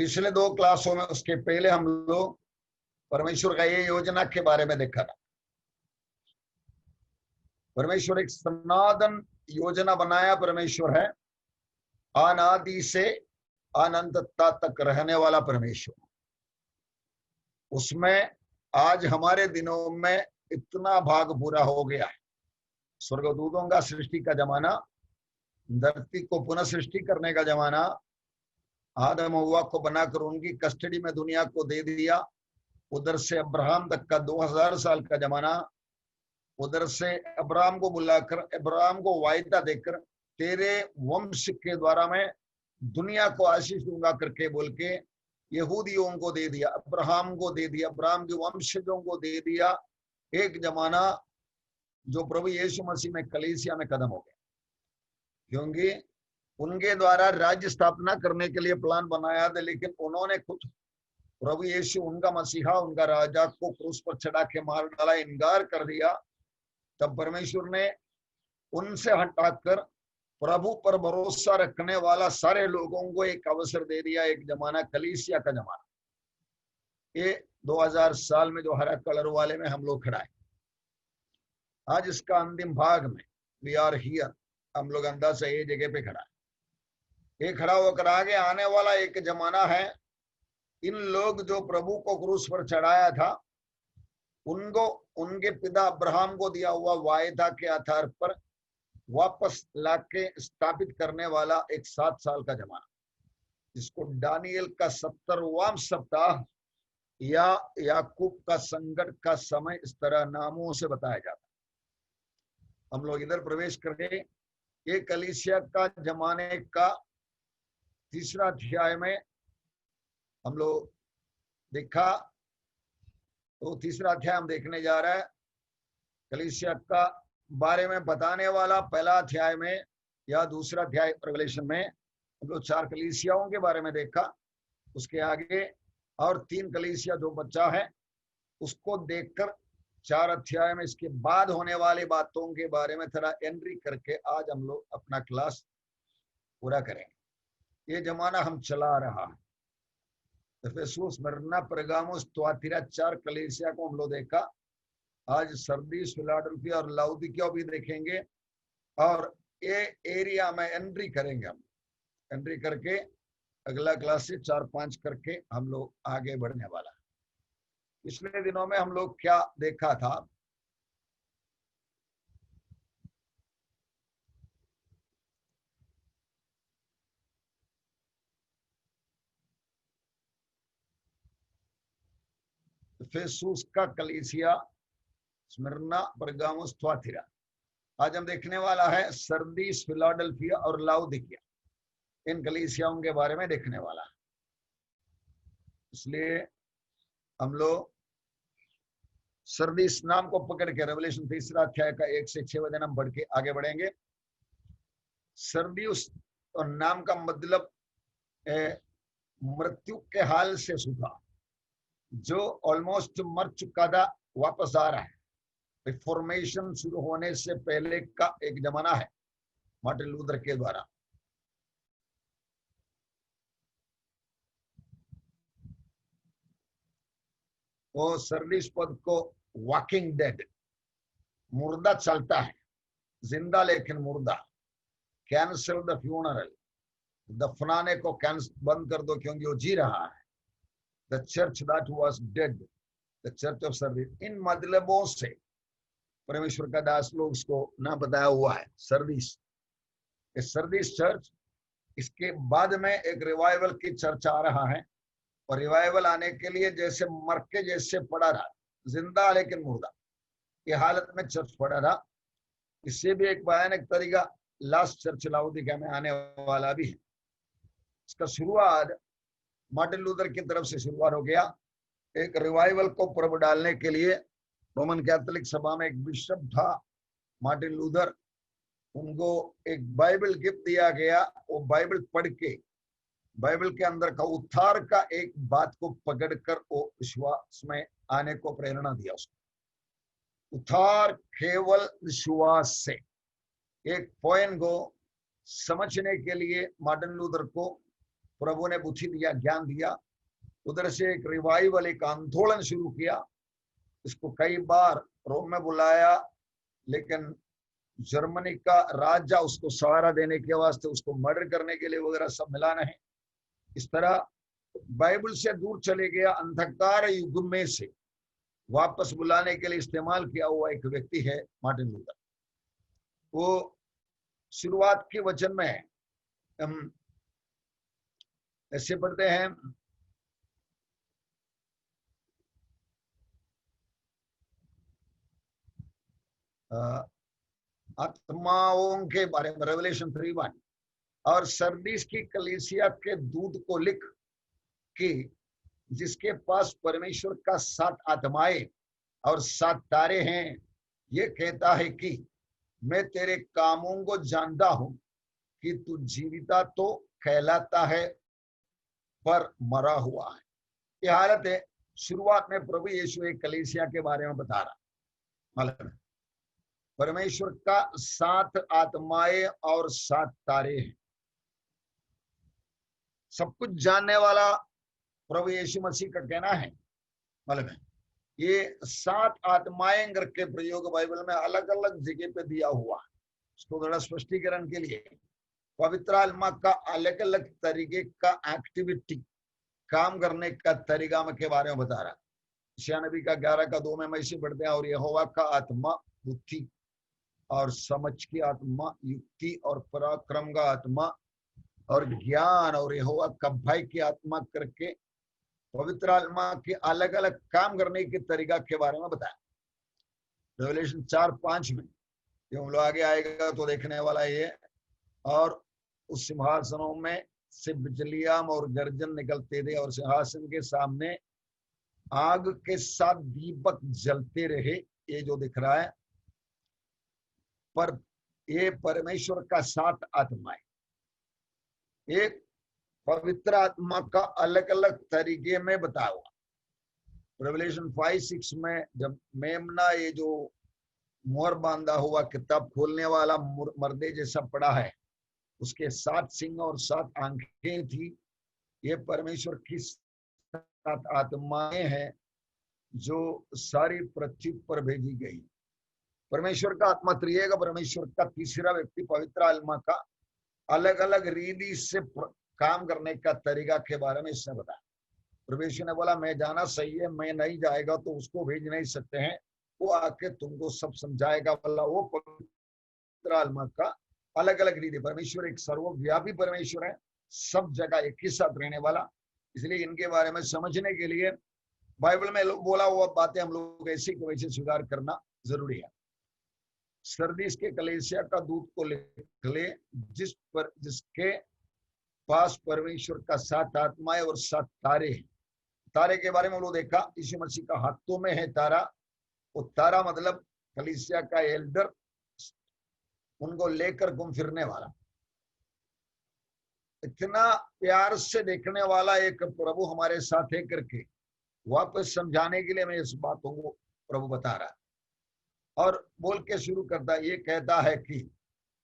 पिछले 2 क्लासों में, उसके पहले हम लोग परमेश्वर का ये योजना के बारे में देखा था। परमेश्वर एक सनातन योजना बनाया परमेश्वर है, अनादि से अनंतता तक रहने वाला परमेश्वर। उसमें आज हमारे दिनों में इतना भाग पूरा हो गया है। स्वर्गदूतों का सृष्टि का जमाना, धरती को पुनः सृष्टि करने का जमाना, आदम हव्वा को बनाकर उनकी कस्टडी में दुनिया को दे दिया, उधर से अब्राहम तक का 2000 साल का जमाना, उधर से अब्राहम को बुलाकर अब्राहम को वायदा देकर तेरे वंश के द्वारा मैं दुनिया को आशीष दूंगा करके बोल के यहूदियों को दे दिया, अब्राहम को दे दिया, अब्राहम के वंशजों को दे दिया। एक जमाना जो प्रभु यीशु मसीह में कलीसिया में कदम हो गया, क्योंकि उनके द्वारा राज्य स्थापना करने के लिए प्लान बनाया था, लेकिन उन्होंने खुद प्रभु यीशु उनका मसीहा, उनका राजा को क्रूस पर चढ़ा के मार डाला, इनकार कर दिया। तब परमेश्वर ने उनसे हटाकर प्रभु पर भरोसा रखने वाला सारे लोगों को एक अवसर दे दिया, एक जमाना कलीसिया का जमाना। ये 2000 साल में जो हरा कलर वाले में हम लोग खड़ा है, आज इसका अंतिम भाग में वी आर हियर, हम लोग अंदाजा ये जगह पे खड़ा है। ये खड़ा होकर आगे आने वाला एक जमाना है। इन लोग जो प्रभु को क्रूस पर चढ़ाया था, उनको उनके पिता अब्राहम को दिया हुआ वायदा के आधार पर वापस लाके स्थापित करने वाला एक 7 साल का जमाना, जिसको दानियल का 70वां सप्ताह या याकूब का संकट का समय, इस तरह नामों से बताया जाता है। हम लोग इधर प्रवेश करके ये कलीसिया का जमाने का 3रा अध्याय में हम लोग देखा। तो 3रा अध्याय हम देखने जा रहा है, कलीसिया का बारे में बताने वाला। पहला अध्याय में या 2रा अध्याय रेवलेशन में हम लोग 4 कलीसियाओं के बारे में देखा। उसके आगे और 3 कलीसिया जो बच्चा है उसको देखकर 4 अध्याय में इसके बाद होने वाली बातों के बारे में थोड़ा एंट्री करके आज हम लोग अपना क्लास पूरा करेंगे। ये जमाना हम चला रहा है। एफेसुस, स्मिर्ना, परगामुस, थुआतीरा 4 कलीसिया को हम लोग देखा। आज सरदीस, फिलाडेल्फिया और लाउदिकिया भी देखेंगे, और ये एरिया में एंट्री करेंगे। हम एंट्री करके अगला क्लास से 4-5 करके हम लोग आगे बढ़ने वाला है। पिछले दिनों में हम लोग क्या देखा था? एफेसुस का कलीसिया, स्मिर्ना, परगामुस, थुआतीरा। आज हम देखने वाला है सरदीस, फिलाडेल्फिया और लाउदिकिया। इन कलीसियाओं के बारे में देखने वाला है। इसलिए हम लोग सरदीस नाम को पकड़ के रेवलेशन 3रा अध्याय का 1 से 6 वचन हम पढ़ के आगे बढ़ेंगे। सरदीस और नाम का मतलब मृत्यु के हाल से सुधा, जो ऑलमोस्ट मर चुका था, वापस आ रहा है। रिफॉर्मेशन शुरू होने से पहले का एक जमाना है मार्टिन लूथर के द्वारा। वो सरदीस पद को वॉकिंग डेड, मुर्दा चलता है, जिंदा लेकिन मुर्दा। कैंसल द फ्यूनरल, दफनाने को बंद कर दो क्योंकि वो जी रहा है। The church that was dead, the church of Sardis. इन मतलबों से परमेश्वर का दास लोग उसको ना बताया हुआ है सरदीस। सरदीस चर्च, इसके बाद में एक रिवाइवल की चर्च आ रहा है, और रिवाइवल आने के लिए जैसे मर के जैसे पड़ा रहा, जिंदा लेकिन मुर्दा, ये हालत में चर्च पड़ा रहा। इससे भी एक भयानक तरीका लास्ट चर्च लाउदिकिया में आने वाला भी है। इसका शुरुआत मार्टिन लूथर की तरफ से शुरुआत हो गया। एक रिवाइवल को प्रभु डालने के लिए रोमन कैथोलिक सभा में एक बिशप था मार्टिन लूथर, उनको एक बाइबल गिफ्ट दिया गया। वो बाइबल पढ़ के बाइबल के अंदर का उद्धार का एक बात को पकड़कर वो विश्वास में आने को प्रेरणा दिया उसको। उद्धार केवल विश्वास से, एक पॉइंट को समझने के लिए मार्टिन लूथर को प्रभु ने बुद्धि दिया, ज्ञान दिया। उधर से एक रिवाइवल, एक आंदोलन शुरू किया। इसको कई बार रोम में बुलाया, लेकिन जर्मनी का राजा उसको सहारा देने के वास्ते, उसको मर्डर करने के लिए वगैरह सब मिला नहीं। इस तरह बाइबल से दूर चले गया, अंधकार युग में से वापस बुलाने के लिए इस्तेमाल किया हुआ एक व्यक्ति है मार्टिन लूथर। वो शुरुआत के वचन में हम ऐसे पढ़ते हैं, आत्माओं के बारे में, रेवलेशन 3:1, और सरदीस की कलीसिया के दूत को लिख कि जिसके पास परमेश्वर का 7 आत्माएं और 7 तारे हैं, ये कहता है कि मैं तेरे कामों को जानता हूं कि तू जीविता तो कहलाता है पर मरा हुआ है। ये हालत है। शुरुआत में प्रभु यीशु एक कलीसिया के बारे में बता रहा, मालूम है, परमेश्वर का 7 आत्माएं और 7 तारे हैं। सब कुछ जानने वाला प्रभु यीशु मसीह का कहना है, मालूम है। ये 7 आत्माएं करके प्रयोग बाइबल में अलग अलग जगह पे दिया हुआ है। उसको थोड़ा स्पष्टीकरण के लिए पवित्र आत्मा का अलग अलग तरीके का एक्टिविटी, काम करने का तरीका के बारे में बता रहा। यशायाह नबी का 11:2 में इसे पढ़ते हैं, और यहोवा का आत्मा बुद्धि और समझ की आत्मा, युक्ति और पराक्रम का आत्मा और ज्ञान और यहोवा का भय की आत्मा करके पवित्र आत्मा के अलग अलग काम करने के तरीका के बारे में बताया। रेवलेशन 4:5 में जो हम लोग आगे आएगा तो देखने वाला ये, और उस सिंहासनों में से बिजलियां और गर्जन निकलते थे, और सिंहासन के सामने आग के 7 दीपक जलते रहे। ये जो दिख रहा है, पर ये परमेश्वर का 7 आत्मा है। एक पवित्र आत्मा का अलग अलग तरीके में बताया हुआ। रेवलेशन 5:6 में जब मेमना, ये जो मोहर बांधा हुआ किताब खोलने वाला मर्दे जैसा पड़ा है, उसके 7 सिंह और 7 आंखें थी। ये परमेश्वर की 7 आत्माएं हैं जो सारी पृथ्वी पर भेजी गई। परमेश्वर का आत्मा त्रिएक परमेश्वर का तीसरा व्यक्ति पवित्र आत्मा का अलग अलग रीति से काम करने का तरीका के बारे में इसने बताया। परमेश्वर ने बोला, मैं जाना सही है, मैं नहीं जाएगा तो उसको भेज नहीं सकते हैं, वो आके तुमको सब समझाएगा। बोला वो पवित्र आत्मा का अलग अलग रीति। परमेश्वर एक सर्वव्यापी परमेश्वर है, सब जगह एक ही साथ रहने वाला। इसलिए इनके बारे में समझने के लिए बाइबल में बोला हुआ बातें हम लोग ऐसी को वैसे स्वीकार करना जरूरी है। सरदीस के कलीसिया का दूत को लिख ले, जिसके पास परमेश्वर का 7 आत्माएं और 7 तारे हैं। तारे के बारे में हम लोग देखा, यीशु मसीह का हाथों में है तारा। वो तारा मतलब कलीसिया का एल्डर, उनको लेकर घूम फिरने वाला, इतना प्यार से देखने वाला एक प्रभु हमारे साथ है करके वापस समझाने के लिए मैं इस बातों को प्रभु बता रहा है। और बोल के शुरू करता है, ये कहता है कि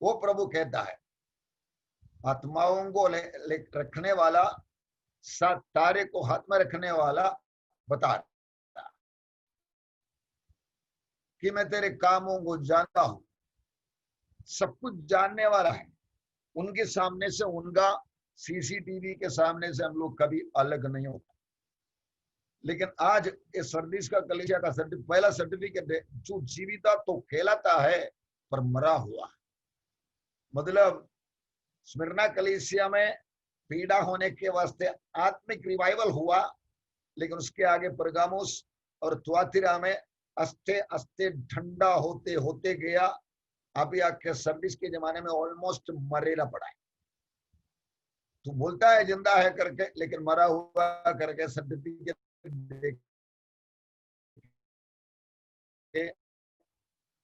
वो प्रभु कहता है, आत्माओं को रखने वाला, 7 तारे को हाथ में रखने वाला बता रहा कि मैं तेरे कामों को जानता हूं। सब कुछ जानने वाला है। उनके सामने से, उनका सीसीटीवी के सामने से हम लोग कभी अलग नहीं होता। लेकिन आज इस सरदीस का कलीसिया का पहला सर्टिफिकेट है, जो जीविता तो कहलाता है पर मरा हुआ। मतलब स्मिरना कलीसिया में पीड़ा होने के वास्ते आत्मिक रिवाइवल हुआ, लेकिन उसके आगे परगामुस और त्वातिरा में अस्ते अस्ते ठंडा होते होते गया। अभी आके सर्विस के जमाने में ऑलमोस्ट मरेला पड़ा है। तू बोलता है जिंदा है करके, लेकिन मरा हुआ करके सर्टिफिकेट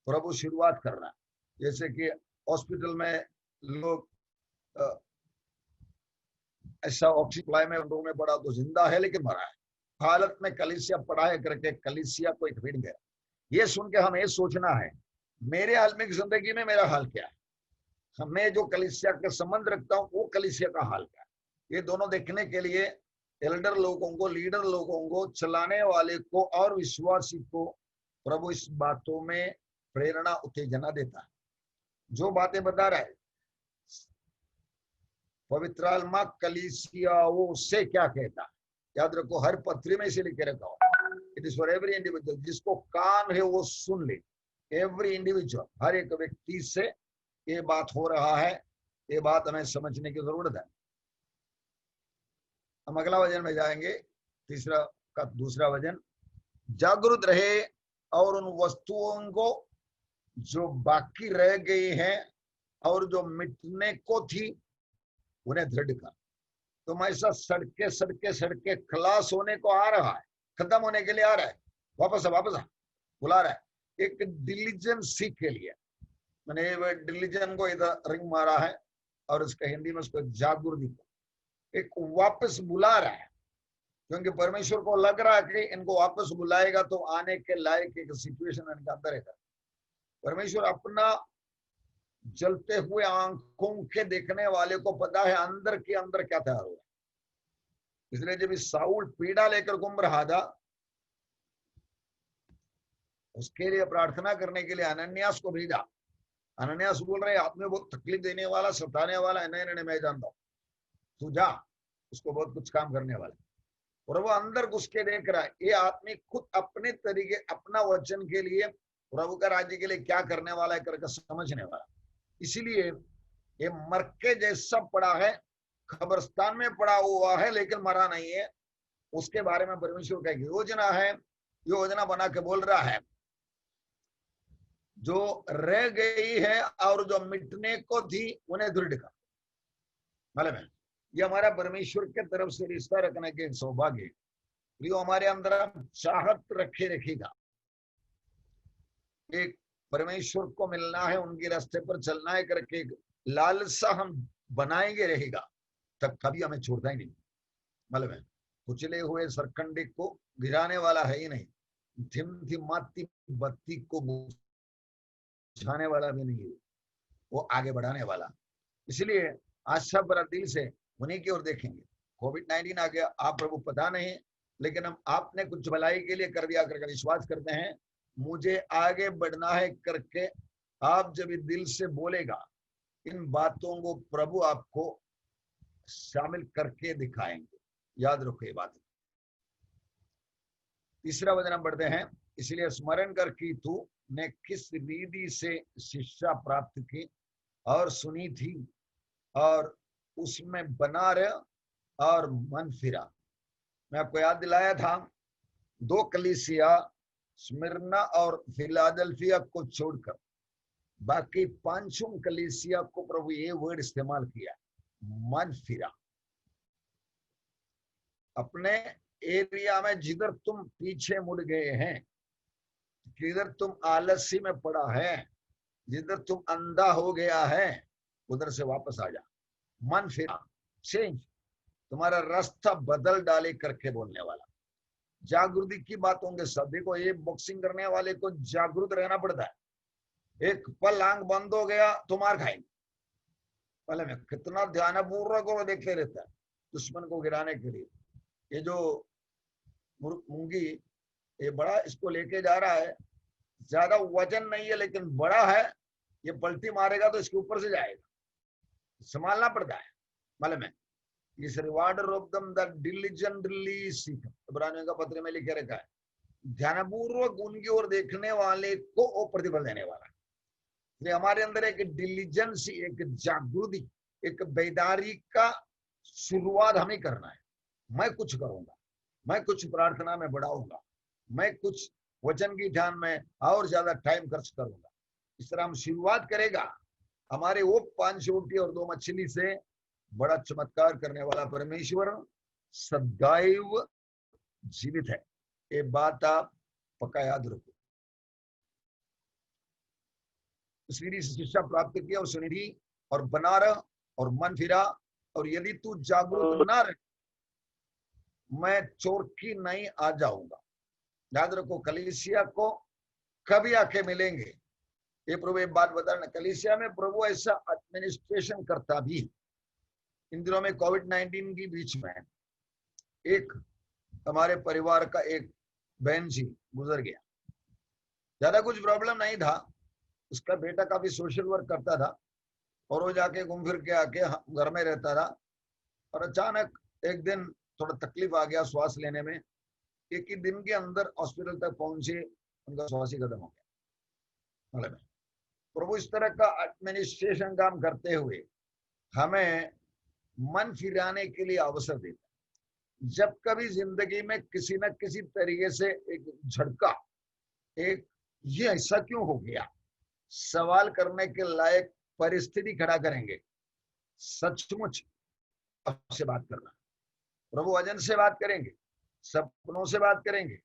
प्रभु शुरुआत कर रहा है। जैसे कि हॉस्पिटल में लोग ऐसा ऑक्सीजन में रूम में पड़ा तो जिंदा है लेकिन मरा है, हालत में कलीसिया पड़ा है करके कलीसिया को एक भीड़ गया। ये सुन के हमें सोचना है, मेरे आत्मिक जिंदगी में मेरा हाल क्या है। मैं जो कलीसिया का संबंध रखता हूँ वो कलीसिया का हाल क्या है। ये दोनों देखने के लिए एल्डर लोगों को, लीडर लोगों को, चलाने वाले को और विश्वासी को प्रभु इस बातों में प्रेरणा उत्तेजना देता है। जो बातें बता रहा है पवित्र आत्मा कलीसियाओं से क्या कहता है, याद रखो हर पत्री में इसे लिखे रखा हो, it is for every individual. जिसको कान है वो सुन ले। एवरी इंडिविजुअल, हर एक व्यक्ति से ये बात हो रहा है, ये बात हमें समझने की जरूरत है। हम अगला वचन में जाएंगे, तीसरा का दूसरा वचन, जागरूक रहे और उन वस्तुओं को जो बाकी रह गई हैं और जो मिटने को थी उन्हें दृढ़ कर। तुम ऐसा सड़के सड़के सड़के खलास होने को आ रहा है, खत्म होने के लिए आ रहा है, वापस आ बुला रहा है एक डिलीजेंसी के लिए। मैंने डिलीजन को इधर रिंग मारा है और उसका हिंदी में उसको जागृति को एक वापस बुला रहा है, क्योंकि परमेश्वर को लग रहा है कि इनको वापस बुलाएगा तो आने के लायक एक सिचुएशन इनके अंदर है। परमेश्वर अपना जलते हुए आंखों के देखने वाले को पता है अंदर के अंदर क्या तैयार हुआ। इसलिए जब साउल पीड़ा लेकर घूम रहा था, उसके लिए प्रार्थना करने के लिए अनन्यास को भेजा। अनन्यास बोल रहे आदमी बहुत तकलीफ देने वाला, सताने वाला है, नहीं मैं जानता हूं, तू जा, उसको बहुत कुछ काम करने वाला। और वो अंदर घुस के देख रहा है ये आदमी खुद अपने तरीके, अपना वचन के लिए, प्रभु का राज्य के लिए क्या करने वाला है करके समझने वाला। इसीलिए ये मर के जैसा पड़ा है, कब्रिस्तान में पड़ा हुआ है लेकिन मरा नहीं है। उसके बारे में परमेश्वर का एक योजना है, योजना बना के बोल रहा है जो रह गई है और जो मिटने को थी उन्हें दृढ़ कर। मतलब ये हमारा परमेश्वर के तरफ से रिश्ता रखने के सौभाग्य, जो हमारे अंदर चाहत रखे रखेगा, एक परमेश्वर को मिलना है, उनके रास्ते पर चलना है करके लालसा हम बनाएंगे रहेगा, तब कभी हमें छोड़ता ही नहीं। मतलब कुचले हुए सरकंडे को गिराने वाला है ही नहीं, थिमथिमाती बत्ती को बुझाने वाला भी नहीं है, वो आगे बढ़ाने वाला। इसलिए आशा भरा दिल से उन्हीं की ओर देखेंगे। कोविड-19 आ गया, आप प्रभु पता नहीं, लेकिन हम आपने कुछ भलाई के लिए कर दिया करके विश्वास करते हैं, मुझे आगे बढ़ना है करके आप जब दिल से बोलेगा, इन बातों को प्रभु आपको शामिल करके दिखाएंगे। याद रखो ये बात। तीसरा वचन हम बढ़ते हैं, इसलिए स्मरण कर कि तू ने किस रीति से शिक्षा प्राप्त की और सुनी थी और उसमें बना रह और मन फिरा। मैं आपको याद दिलाया था, दो कलीसिया स्मिर्ना और फिलाडेल्फिया को छोड़कर बाकी पांचों कलीसिया को प्रभु ये वर्ड इस्तेमाल किया, मन फिरा। अपने एरिया में जिधर तुम पीछे मुड़ गए हैं, जिधर तुम आलसी में पड़ा है, जिधर तुम अंधा हो गया है, उधर से वापस आ जा। मन फिरा, चेंज, तुम्हारा रास्ता बदल डाले करके बोलने वाला। जागृति की बातों के साथ देखो, ये बॉक्सिंग करने वाले को जागरूक रहना पड़ता है। एक पल आंख बंद हो गया तो मार खाएंगे। पहले में कितना ध्यानपूर्वक वो देखते रहता है दुश्मन को गिराने के लिए। ये जो मूंगी, ये बड़ा इसको लेके जा रहा है, ज्यादा वजन नहीं है लेकिन बड़ा है, ये पलटी मारेगा तो इसके ऊपर से जाएगा, संभालना पड़ता है। मालूम है, is rewarder of them that diligently seek, इब्रानियों का पत्र में लिखे रखा है, ध्यानपूर्वक उनकी ओर देखने वाले को वो प्रतिफल देने वाला है। हमारे अंदर एक डिलीजेंसी, एक जागृति, एक बेदारी का शुरुआत हमें करना है। मैं कुछ करूंगा, मैं कुछ प्रार्थना में बढ़ाऊंगा, मैं कुछ वचन की ध्यान में और ज्यादा टाइम खर्च करूंगा। इस तरह हम शुरुआत करेगा। हमारे वो 5 रोटी और 2 मछली से बड़ा चमत्कार करने वाला परमेश्वर सदैव जीवित है। ये बात आप पक्का याद रखो। सीधी शिक्षा प्राप्त किया और सुनिधि और बना रह और मन फिरा, और यदि तू जागरूक ना रहे मैं चोरकी नहीं आ जाऊंगा। याद रखो, कलीसिया को कभी आके मिलेंगे। ये प्रभु एक बात बता रहे, कलीसिया में प्रभु ऐसा एडमिनिस्ट्रेशन करता भी है। इन दिनों में कोविड-19 के बीच में एक हमारे परिवार का एक बहन जी गुजर गया। ज्यादा कुछ प्रॉब्लम नहीं था, उसका बेटा काफी सोशल वर्क करता था और वो जाके घूम फिर के आके घर में रहता था, और अचानक एक दिन थोड़ा तकलीफ आ गया श्वास लेने में। एक ही दिन के अंदर हॉस्पिटल तक पहुंचे, उनका श्वास ही खत्म हो गया। मतलब प्रभु इस तरह का एडमिनिस्ट्रेशन काम करते हुए हमें मन फिराने के लिए अवसर देता है। जब कभी जिंदगी में किसी न किसी तरीके से एक झटका, एक ये ऐसा क्यों हो गया, सवाल करने के लायक परिस्थिति खड़ा करेंगे, सचमुच आपसे बात करना। प्रभु वचन से बात करेंगे, सपनों से बात करेंगे,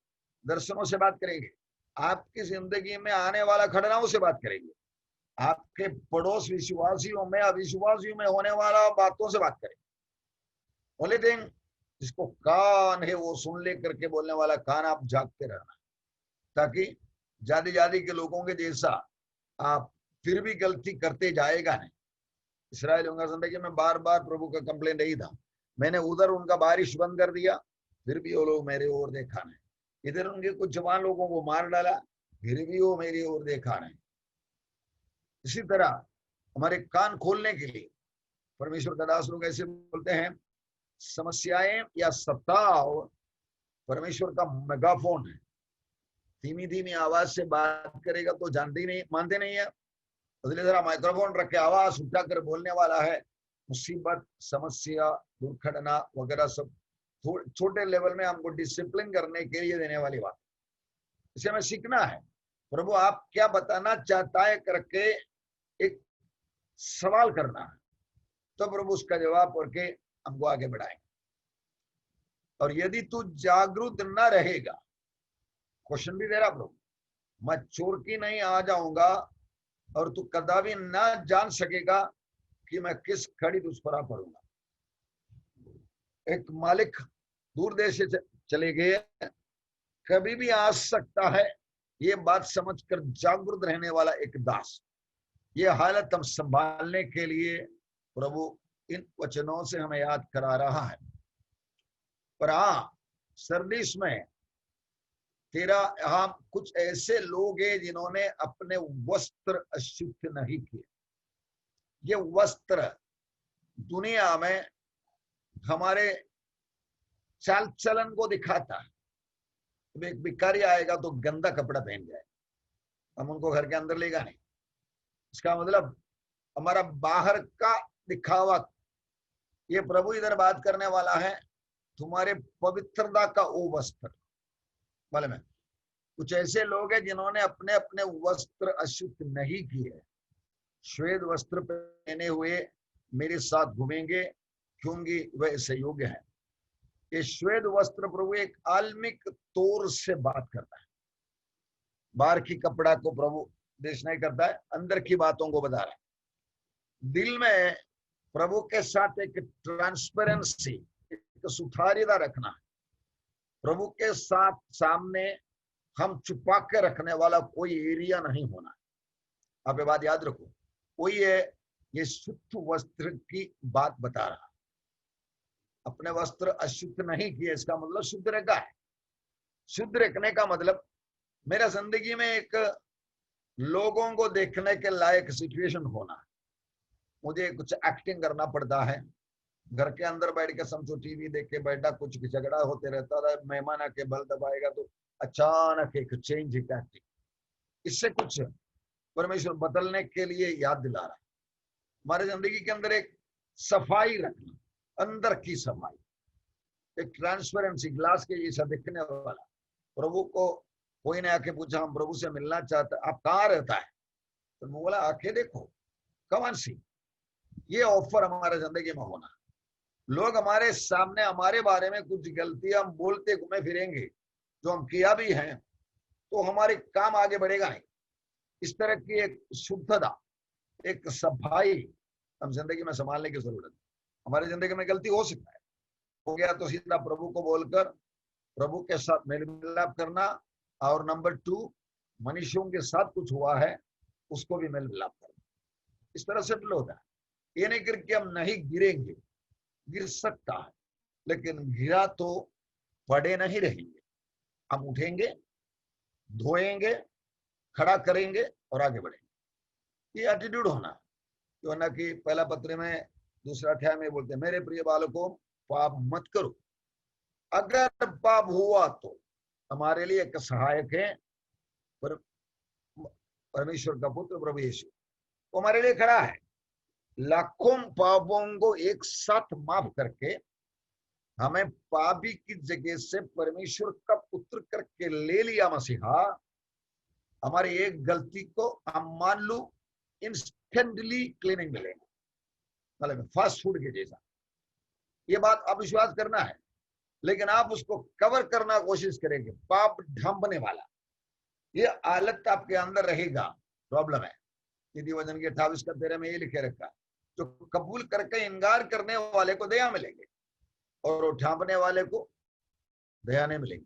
दर्शनों से बात करेंगे, आपकी जिंदगी में आने वाला घटनाओं से बात करेंगे, आपके पड़ोस विश्वासियों में अविश्वासियों में होने वाला बातों से बात करेंगे। ओनली थिंग, जिसको कान है वो सुन ले करके बोलने वाला कान आप जागते रहना, ताकि जाति जाति के लोगों के जैसा आप फिर भी गलती करते जाएगा नहीं। इसराइलियों का जिंदगी में बार बार प्रभु का कंप्लेन नहीं था, मैंने उधर उनका बारिश बंद कर दिया फिर भी वो लोग मेरे ओर देखा नहीं, इधर उनके कुछ जवान लोगों को मार डाला फिर भी वो मेरी ओर देखा नहीं। इसी तरह हमारे कान खोलने के लिए परमेश्वर का दास लोग ऐसे बोलते हैं, समस्याएं या सताव परमेश्वर का मेगाफोन है। धीमी धीमी आवाज से बात करेगा तो जानते नहीं, मानते नहीं है, इसलिए जरा माइक्रोफोन रख के आवाज उठाकर बोलने वाला है। मुसीबत, समस्या, दुर्घटना वगैरह सब छोटे लेवल में हमको डिसिप्लिन करने के लिए देने वाली बात, इसे हमें सीखना है। प्रभु आप क्या बताना चाहता है करके एक सवाल करना है, तो प्रभु उसका जवाब करके हमको आगे बढ़ाएंगे। और यदि तू जागरूक न रहेगा, क्वेश्चन भी दे रहा प्रभु, मैं चोर की नहीं आ जाऊंगा और तू कदापि ना जान सकेगा कि मैं किस खड़ी तुझ पर आ पड़ूंगा। एक मालिक दूर देश से चले गए, कभी भी आ सकता है, ये बात समझकर जागरूक रहने वाला एक दास। ये हालत हम संभालने के लिए प्रभु इन वचनों से हमें याद करा रहा है। पर हाँ, सर्दिस में तेरा यहाँ कुछ ऐसे लोग हैं जिन्होंने अपने वस्त्र अशुद्ध नहीं किए। ये वस्त्र दुनिया में हमारे चाल चलन को दिखाता है। तो एक भिखारी आएगा तो गंदा कपड़ा पहन जाए, हम उनको घर के अंदर लेगा नहीं। इसका मतलब हमारा बाहर का दिखावा। ये प्रभु इधर बात करने वाला है, तुम्हारे पवित्रता का वो वस्त्र। मालूम है, कुछ ऐसे लोग हैं जिन्होंने अपने अपने वस्त्र अशुद्ध नहीं किए। श्वेत वस्त्र पहने हुए मेरे साथ घूमेंगे क्योंकि वह ऐसे योग्य है। ये श्वेत वस्त्र प्रभु एक आत्मिक तौर से बात करता है। बाहर की कपड़ा को प्रभु देश नहीं करता है, अंदर की बातों को बता रहा है। दिल में प्रभु के साथ एक ट्रांसपेरेंसी, एक सुधारिता रखना है। प्रभु के साथ सामने हम छुपा के रखने वाला कोई एरिया नहीं होना। आप ये बात याद रखो, कोई ये शुद्ध वस्त्र की बात बता रहा। अपने वस्त्र अशुद्ध नहीं किए, इसका मतलब शुद्ध रखा है। शुद्ध रखने का मतलब मेरा जिंदगी में एक लोगों को देखने के लायक सिचुएशन होना। मुझे कुछ एक्टिंग करना पड़ता है, घर के अंदर बैठ के समझो टीवी देख के बैठा, कुछ झगड़ा होते रहता है, मेहमान आके बल दबाएगा तो अचानक एक चेंज एक्टिंग। इससे कुछ परमेश्वर बदलने के लिए याद दिला रहा है। हमारे जिंदगी के अंदर एक सफाई रखना, अंदर की सफाई, एक ट्रांसपेरेंसी, ग्लास के जैसा दिखने वाला। प्रभु को कोई ने आके पूछा, हम प्रभु से मिलना चाहते, आप कहाँ रहता है? तो मैं बोला आंखें देखो, कमान सी। ये ऑफर हमारे जिंदगी में होना। लोग हमारे सामने हमारे बारे में कुछ गलतियां बोलते घूमे फिरेंगे, जो हम किया भी हैं, तो हमारे काम आगे बढ़ेगा नहीं। इस तरह की एक शुद्धता, एक सफाई हम जिंदगी में संभालने की जरूरत है। हमारी जिंदगी में गलती हो सकता है, हो गया तो सीधा प्रभु को बोलकर प्रभु के साथ मेल मिलाप करना। और नंबर 2, मनुष्यों के साथ कुछ हुआ है उसको भी मेल मिलाप करना। इस तरह से होता है। ये नहीं करके हम नहीं गिरेंगे, गिर सकता है, लेकिन गिरा तो पड़े नहीं रहेंगे। हम उठेंगे, धोएंगे, खड़ा करेंगे और आगे बढ़ेंगे। ये एटीट्यूड होना, क्यों ना कि पहला पत्र में दूसरा अध्याय में बोलते हैं, मेरे प्रिय बालकों पाप मत करो। अगर पाप हुआ तो हमारे लिए एक सहायक है, पर परमेश्वर का पुत्र प्रभु यीशु, वो हमारे लिए खड़ा है। लाखों पापों को एक साथ माफ करके हमें पापी की जगह से परमेश्वर का पुत्र करके ले लिया मसीहा। हमारी एक गलती को हम मान लो इंस्टेंटली क्लीनिंग मिलेगा, मतलब फास्ट फूड के जैसा। ये बात आप विश्वास करना है, लेकिन आप उसको कवर करना कोशिश करेंगे, पाप ढंपने वाला ये हालत आपके अंदर रहेगा। प्रॉब्लम है। निधि वचन के 28 का 13 में ये लिखे रखा, जो कबूल करके इनकार करने वाले को दया मिलेंगे और उठाने वाले को दया नहीं मिलेगी।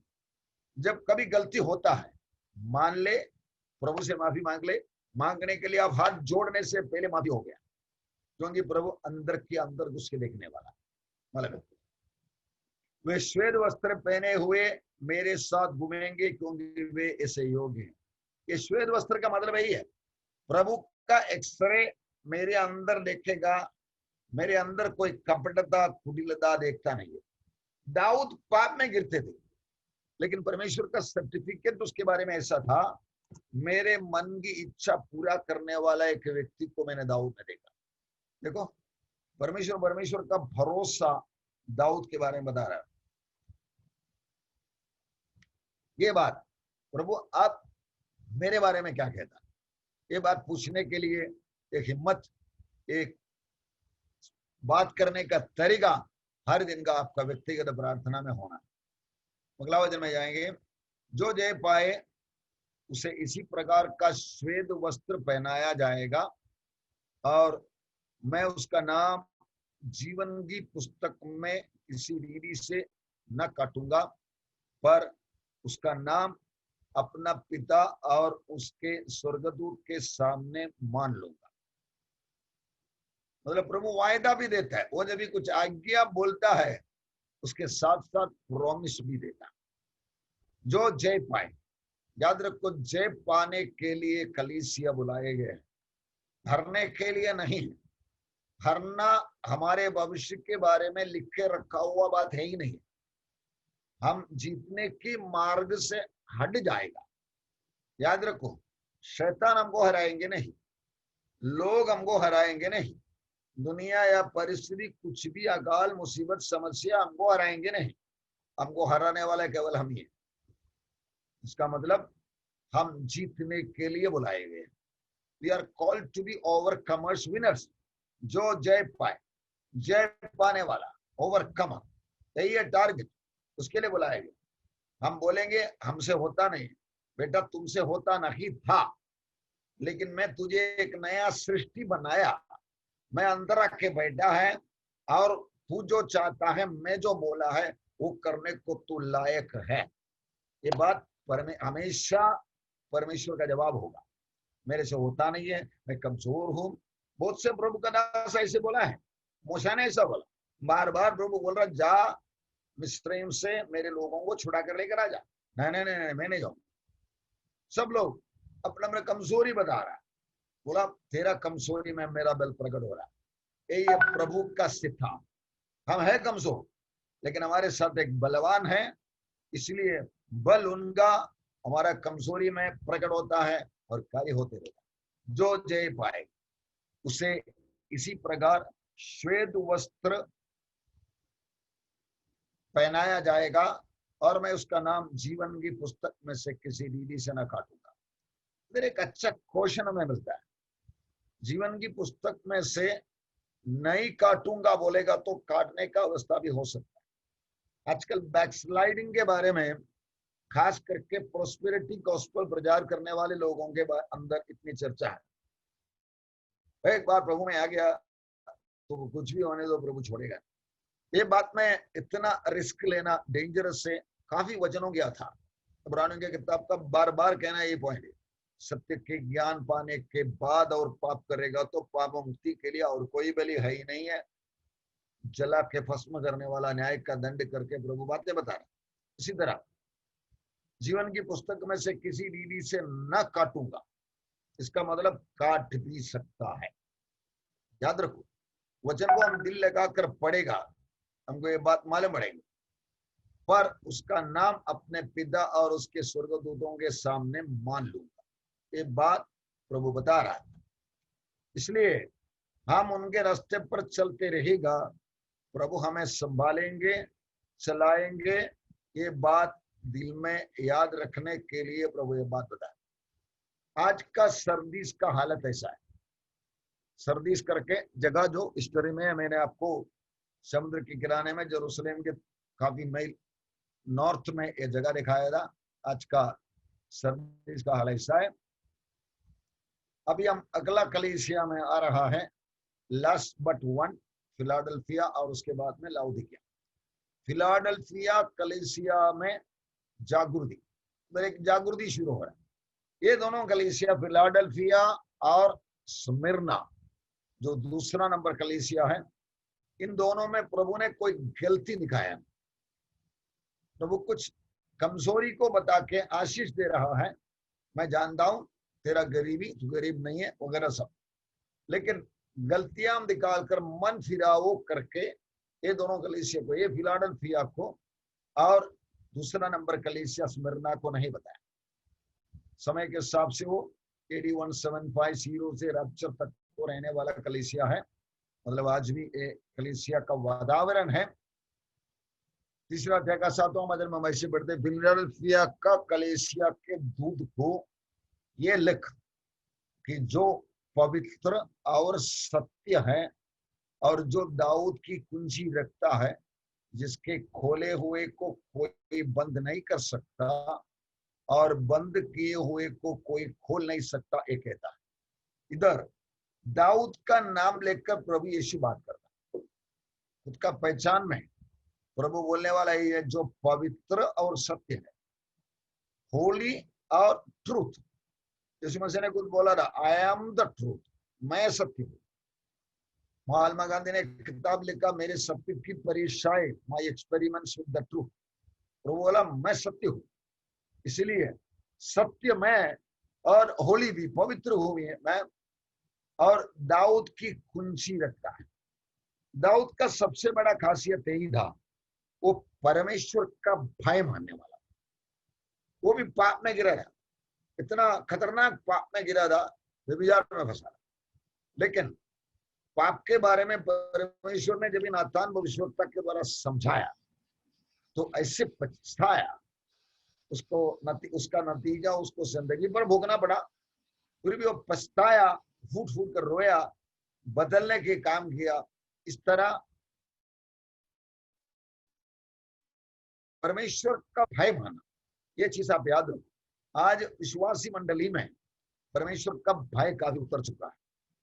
जब कभी गलती होता है, मान ले, प्रभु से माफी मांग ले। मांगने के लिए आप हाथ जोड़ने से पहले माफी हो गया, क्योंकि प्रभु अंदर के अंदर घुस के देखने वाला। मतलब वे श्वेत वस्त्र पहने हुए मेरे साथ घूमेंगे, क्योंकि वे ऐसे योग्य हैं। ये श्वेत वस्त्र का मतलब यही है, प्रभु का एक्सरे मेरे अंदर देखेगा। मेरे अंदर कोई कपटता, कुटिलता देखता नहीं है। दाऊद पाप में गिरते थे, लेकिन परमेश्वर का सर्टिफिकेट उसके बारे में ऐसा था, मेरे मन की इच्छा पूरा करने वाला एक व्यक्ति को मैंने दाऊद में देखा। देखो, परमेश्वर का भरोसा दाऊद के बारे में बता रहा है। ये बात प्रभु आप मेरे बारे में क्या कहता, ये बात पूछने के लिए एक हिम्मत, एक बात करने का तरीका हर दिन का आपका व्यक्तिगत प्रार्थना में होना। अगला वचन में जाएंगे, जो जय पाए उसे इसी प्रकार का श्वेत वस्त्र पहनाया जाएगा और मैं उसका नाम जीवन की पुस्तक में किसी रीति से न काटूंगा, पर उसका नाम अपना पिता और उसके स्वर्गदूत के सामने मान लूंगा। मतलब प्रभु वायदा भी देता है, वो जब भी कुछ आज्ञा बोलता है उसके साथ साथ प्रॉमिस भी देता है। जो जय पाए, याद रखो, जय पाने के लिए कलीसिया बुलाए गए, हरने के लिए नहीं। हरना हमारे भविष्य के बारे में लिखे रखा हुआ बात है ही नहीं। हम जीतने की मार्ग से हट जाएगा। याद रखो, शैतान हमको हराएंगे नहीं, लोग हमको हराएंगे नहीं, दुनिया या परिस्थिति कुछ भी अकाल मुसीबत समस्या हमको हराएंगे नहीं। हमको हराने वाला केवल हम ही है। इसका मतलब हम जीतने के लिए बुलाए गए। We are called to be overcomers, winners. जो जय पाए, जय पाने वाला, ओवरकमर, यही है टारगेट, उसके लिए बुलाए गए। हम बोलेंगे हमसे होता नहीं, बेटा तुमसे होता नहीं था, लेकिन मैं तुझे एक नया सृष्टि बनाया, मैं अंदर रख के बैठा है, और तू जो चाहता है, मैं जो बोला है वो करने को तू लायक है। ये बात हमेशा परमेश्वर का जवाब होगा। मेरे से होता नहीं है, मैं कमजोर हूं। बहुत से प्रभु का दास ऐसे बोला है, मूसा ने ऐसा बोला, बार बार प्रभु बोल रहा, जा मिस्रईम से मेरे लोगों को छुड़ा कर लेकर आ जा। नहीं नहीं नहीं, मैं नहीं जाऊंगा। सब लोग अपना अपना कमजोरी बता रहा है, बोला तेरा कमजोरी में मेरा बल प्रकट हो रहा है। ये प्रभु का सिद्धांत। हम है कमजोर, लेकिन हमारे साथ एक बलवान है, इसलिए बल उनका हमारा कमजोरी में प्रकट होता है और कार्य होते रहता है। जो जय पाए उसे इसी प्रकार श्वेत वस्त्र पहनाया जाएगा और मैं उसका नाम जीवन की पुस्तक में से किसी रीति से न काटूंगा। फिर एक अच्छा क्वेश्चन हमें मिलता है, जीवन की पुस्तक में से नहीं काटूंगा बोलेगा तो काटने का अवस्था भी हो सकता है। आजकल बैकस्लाइडिंग के बारे में, खास करके प्रोस्पेरिटी गॉस्पेल प्रचार करने वाले लोगों के अंदर इतनी चर्चा है। एक बार प्रभु में आ गया तो कुछ भी होने दो, प्रभु छोड़ेगा। ये बात में इतना रिस्क लेना डेंजरस है। काफी वचनों गया था, इब्रानियों की किताब का बार बार कहना ये पॉइंट है, सत्य के ज्ञान पाने के बाद और पाप करेगा तो पाप मुक्ति के लिए और कोई बलि है ही नहीं है। जला के भस्म करने वाला न्याय का दंड करके प्रभु बातें बता रहे। इसी तरह जीवन की पुस्तक में से किसी रीति से न काटूंगा, इसका मतलब काट भी सकता है। याद रखो, वचन को हम दिल लगाकर पढ़ेगा, हमको ये बात मालूम पड़ेगी, पर उसका नाम अपने पिता और उसके स्वर्गदूतों के सामने मान लूंगा। ये बात प्रभु बता रहा है। इसलिए हम उनके रास्ते पर चलते रहेगा, प्रभु हमें संभालेंगे, चलाएंगे। ये बात दिल में याद रखने के लिए प्रभु ये बात बताया। आज का सर्दीस का हालत ऐसा है। सर्दीस करके जगह जो हिस्ट्री में मैंने आपको समुद्र के किनारे में जेरूसलेम के काफी मील नॉर्थ में ये जगह दिखाया था। आज का सर्दीस का हाल ऐसा है। अभी हम अगला कलीसिया में आ रहा है, लास्ट बट वन, फिलाडेल्फिया, और उसके बाद में लाउदिकिया। फिलाडेल्फिया कलीसिया में जागृति, एक जागृति शुरू हो रहा है। ये दोनों कलीसिया, फिलाडेल्फिया और स्मिर्ना जो दूसरा नंबर कलीसिया है, इन दोनों में प्रभु ने कोई गलती दिखाया। प्रभु कुछ कमजोरी को बता के आशीष दे रहा है। मैं जानता हूं तेरा गरीबी, तू गरीब नहीं है वगैरह सब, लेकिन गलतियां निकालकर मन फिराओ करके ये दोनों कलीसिया को, ये फिलाडेल्फिया को और दूसरा नंबर कलीसिया स्मिर्ना को नहीं बताया। समय के हिसाब से वो AD 175 से रैप्चर तक को रहने वाला कलीसिया है। मतलब आज भी ये कलीसिया का वातावरण है। तीसरा अध्याय का 7वां वचन में वैसे पढ़ते, फिलाडेल्फिया का कलीसिया के दूत को ये लिख कि जो पवित्र और सत्य है और जो दाऊद की कुंजी रखता है, जिसके खोले हुए को कोई बंद नहीं कर सकता और बंद किए हुए को कोई खोल नहीं सकता, ये कहता है। इधर दाऊद का नाम लेकर प्रभु यीशु बात करता है। खुद का पहचान में प्रभु बोलने वाला ही है, जो पवित्र और सत्य है, होली और ट्रूथ। यीशु मसीह ने खुद बोला था, आई एम द ट्रूथ, मैं सत्य हूं। महात्मा गांधी ने किताब लिखा, मेरे सत्य की परीक्षाएं, my experiments with the truth. प्रभु बोला मैं सत्य हूं, इसलिए सत्य मैं और होली भी, पवित्र हुई है मैं, और दाऊद की कुंजी रखता है। दाऊद का सबसे बड़ा खासियत यही था, वो परमेश्वर का भय मानने वाला। वो भी पाप में गिरा था, इतना खतरनाक पाप में गिरा था, व्यभिचार में फंसा था। लेकिन पाप के बारे में परमेश्वर ने जब नातान भविष्यवक्ता के द्वारा समझाया तो ऐसे पछताया, उसको उसका नतीजा उसको जिंदगी पर भोगना पड़ा, फिर भी वो पछताया, फूट फूट कर रोया, बदलने के काम किया। इस तरह परमेश्वर का भय माना, ये चीज आप याद रखो। आज विश्वासी मंडली में परमेश्वर का भय काफी उतर चुका है।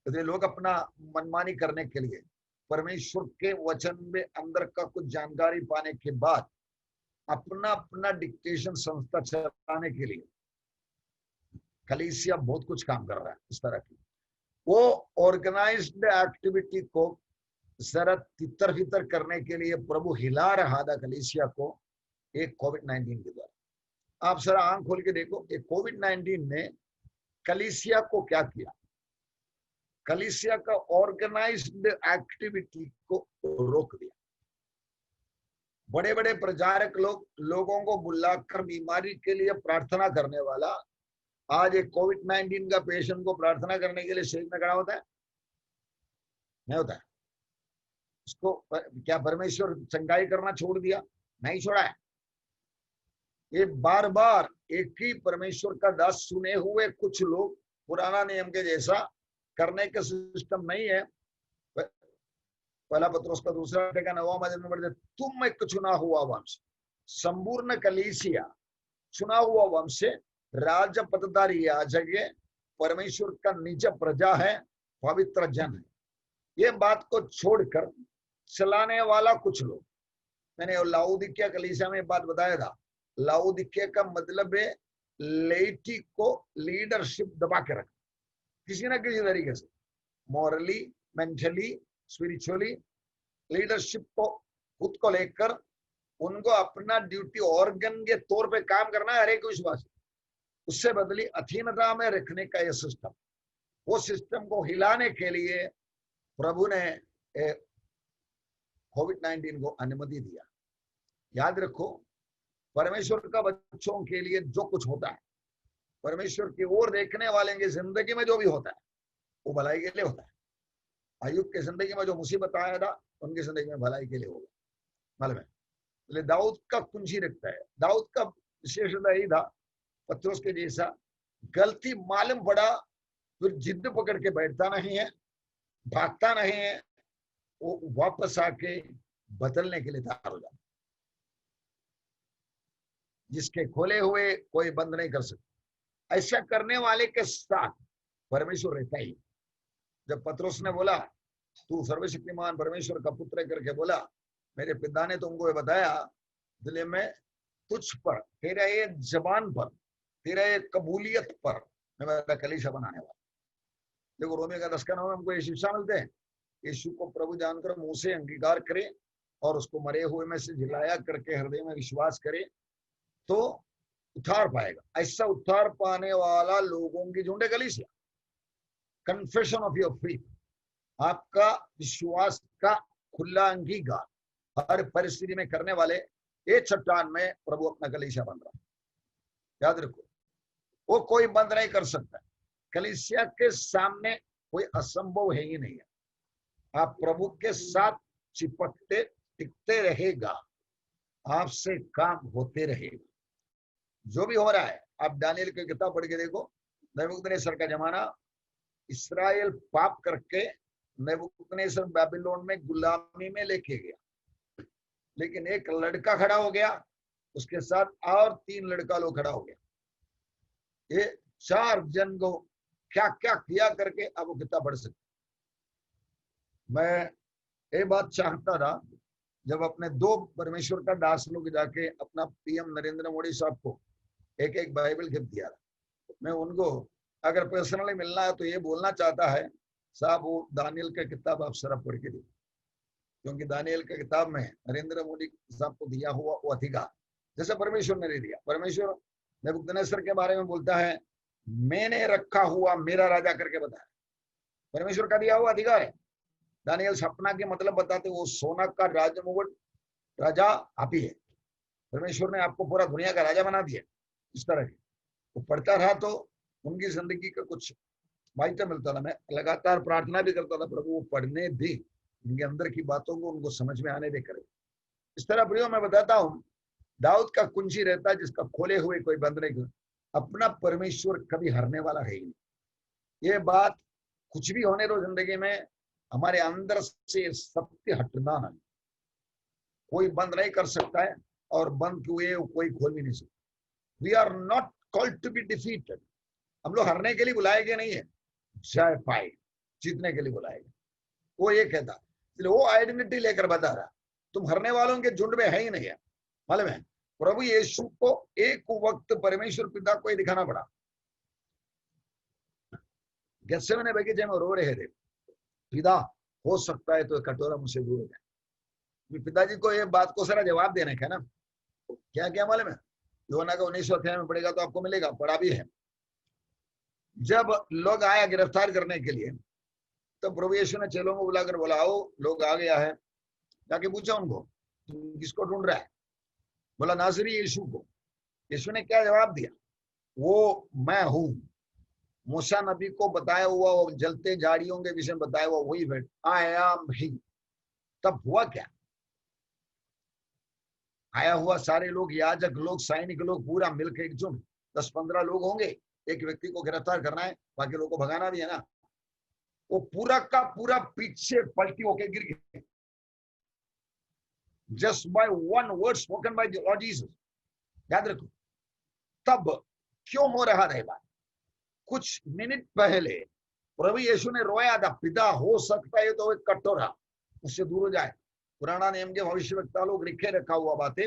इसलिए लोग अपना मनमानी करने के लिए परमेश्वर के वचन में अंदर का कुछ जानकारी पाने के बाद अपना अपना डिक्टेशन संस्था चलाने के लिए कलीसिया बहुत कुछ काम कर रहा है इस तरह की। वो ऑर्गेनाइज्ड एक्टिविटी को जरा तितर फितर करने के लिए प्रभु हिला रहा था कलीसिया को, एक कोविड-19 के द्वारा। आप जरा आंख खोल के देखो, ये कोविड-19 ने कलीसिया को क्या किया। कलीसिया का ऑर्गेनाइज्ड एक्टिविटी को रोक दिया। बड़े बड़े प्रचारक लोग लोगों को बुलाकर बीमारी के लिए प्रार्थना करने वाला, आज एक कोविड-19 का पेशेंट को प्रार्थना करने के लिए स्टेज में खड़ा होता है? नहीं होता है। उसको क्या परमेश्वर चंगाई करना छोड़ दिया? नहीं छोड़ा है। ये बार बार एक ही परमेश्वर का दास सुने हुए कुछ लोग पुराना नियम के जैसा करने का सिस्टम नहीं है। पहला पत्रोस का 2-9 वचन में पढ़ते, तुम एक चुना हुआ वंश, संपूर्ण कलीसिया, चुना हुआ वंश, राज पदधारी याजक, परमेश्वर का निज प्रजा है, पवित्र जन है। ये बात को छोड़कर चलाने वाला कुछ लोग, मैंने लाउदिकिया कलीसिया में बात बताया था। लाउदिकिया का मतलब है लेटी को लीडरशिप दबा के रखना, किसी ना किसी तरीके से, मॉरली, मेंटली, स्पिरिचुअली, लीडरशिप को खुद को लेकर उनको अपना ड्यूटी ऑर्गन के तौर पे काम करना है हर एक विश्वासी, उससे बदली अधीनता में रखने का यह सिस्टम, वो सिस्टम को हिलाने के लिए प्रभु ने कोविड-19 को अनुमति दिया। याद रखो, परमेश्वर का बच्चों के लिए जो कुछ होता है, परमेश्वर की ओर देखने वाले की जिंदगी में जो भी होता है वो भलाई के लिए होता है। अय्यूब की जिंदगी में जो मुसीबत आया था उनकी जिंदगी में भलाई के लिए होगा, मालूम है। इसलिए दाऊद का कुंजी रखता है। दाऊद का विशेषता यही था, पत्रोस के जैसा गलती मालूम पड़ा फिर जिद पकड़ के बैठता नहीं है, भागता नहीं है, वो वापस आके बदलने के लिए तैयार हो जाता। जिसके खोले हुए कोई बंद नहीं कर सकता, ऐसा करने वाले के साथ परमेश्वर रहता ही। जब पत्रोस ने बोला तू सर्वशक्तिमान परमेश्वर का पुत्र करके बोला, मेरे पिता ने तुमको ये बताया, इसलिए मैं तुझ पर, तेरा ये जबान पर, तेरा ये कबूलियत पर मैं मेरा कलीसिया बनाने वाला। देखो रोमियो का 10 में हमको ये शिक्षा मिलते हैं, यीशु को प्रभु जानकर मुंह से अंगीकार करे और उसको मरे हुए में से जिलाया करके हृदय में विश्वास करे तो उद्धार पाएगा। ऐसा उद्धार पाने वाला लोगों की झुंडे कलीसिया। कन्फेशन ऑफ योर फेथ, आपका विश्वास का खुला अंगीकार हर परिस्थिति में करने वाले एक चट्टान में प्रभु अपना कलीसिया बन रहा है। याद रखो, वो कोई बंद नहीं कर सकता। कलीसिया के सामने कोई असंभव है ही नहीं है। आप प्रभु के साथ चिपकते टिकते रहेगा, आपसे काम होते रहेगा। जो भी हो रहा है, आप दानियल की किताब पढ़ के देखो, नेबूकदनेस्सर का जमाना, इस्राएल पाप करके नेबूकदनेस्सर बेबीलोन में गुलामी में लेके गया, लेकिन एक लड़का खड़ा हो गया, उसके साथ और 3 लड़का लोग खड़ा हो गया। ये 4 जन को क्या क्या किया करके अब वो किताब पढ़ सकते। मैं ये बात चाहता था, जब अपने 2 परमेश्वर का दास लोग जाके अपना पीएम नरेंद्र मोदी साहब को एक एक बाइबल गिफ्ट दिया था, मैं उनको अगर पर्सनली मिलना है तो ये बोलना चाहता है, साहब वो दानियल का किताब आप सर पढ़ के देखिए, क्योंकि दानियल का किताब में नरेंद्र मोदी साहब को दिया हुआ वो अधिकार जैसे परमेश्वर ने दिया। परमेश्वर नेबूकदनेस्सर के बारे में बोलता है, मैंने रखा हुआ मेरा राजा करके बताया। परमेश्वर का दिया हुआ अधिकार है। दानियल सपना के मतलब बताते, वो सोना का राजमुकुट राजा आप ही है। परमेश्वर ने आपको पूरा दुनिया का राजा बना दिया। इस तरह के वो पढ़ता रहा तो उनकी जिंदगी का कुछ वाइटा मिलता था। मैं लगातार प्रार्थना भी करता था, प्रभु वो पढ़ने दे, उनके अंदर की बातों को उनको समझ में आने दे करे। इस तरह प्रियो मैं बताता हूँ, दाऊद का कुंजी रहता है जिसका खोले हुए कोई बंद नहीं कर। अपना परमेश्वर कभी हारने वाला है ही नहीं। ये बात कुछ भी होने दो जिंदगी में, हमारे अंदर से सत्य हटना नहीं। कोई बंद नहीं कर सकता है और बंद हुए कोई खोल भी नहीं सकता। We are not called to be defeated. हम लोग हारने के लिए बुलाए गए नहीं है, जय पाए जीतने के लिए बुलाए गए। वो ये कहता, इसलिए वो आइडेंटिटी लेकर बता रहा, तुम हारने वालों के झुंड में है ही नहीं है। मालूम है, प्रभु यीशु को एक वक्त परमेश्वर पिता को ही दिखाना पड़ा। गेत्सेमने बगीचे में रो रहे थे, पिता हो सकता है तो कटोरा मुझसे दूर हो जाए। पिताजी को ये बात को सारा जवाब देने का ना, क्या क्या मालूम है, यूहन्ना का 19वां अध्याय में पढ़ेगा तो आपको मिलेगा, पढ़ा भी है। जब लोग आया गिरफ्तार करने के लिए, तो प्रभु यीशु ने चेलों को बुलाकर बोला, आओ लोग आ गया है। जाके पूछा उनको, तुम किसको ढूंढ रहा है? बोला नासरी यीशु को। यीशु ने क्या जवाब दिया? वो मैं हूं। मूसा नबी को बताया हुआ, वो जलते झाड़ियों के विषय में बताया हुआ वही बैठ, आई एम ही। तब हुआ क्या? आया हुआ सारे लोग, याजक लोग, सैनिक लोग, पूरा मिलकर एकजुट 10-15 लोग होंगे। एक व्यक्ति को गिरफ्तार करना है, बाकी लोगों को भगाना भी है ना। वो पूरा का पूरा पीछे पलटी होके गिर गए, just by one word spoken by the Lord Jesus. याद रखो, तब क्यों हो रहा था बात? कुछ मिनट पहले प्रभु यीशु ने रोया था, पिता हो सकता है तो एक कटोरा उससे दूर हो जाए। पुराना नियम के भविष्यवक्ता लोग लिखे रखा हुआ बातें,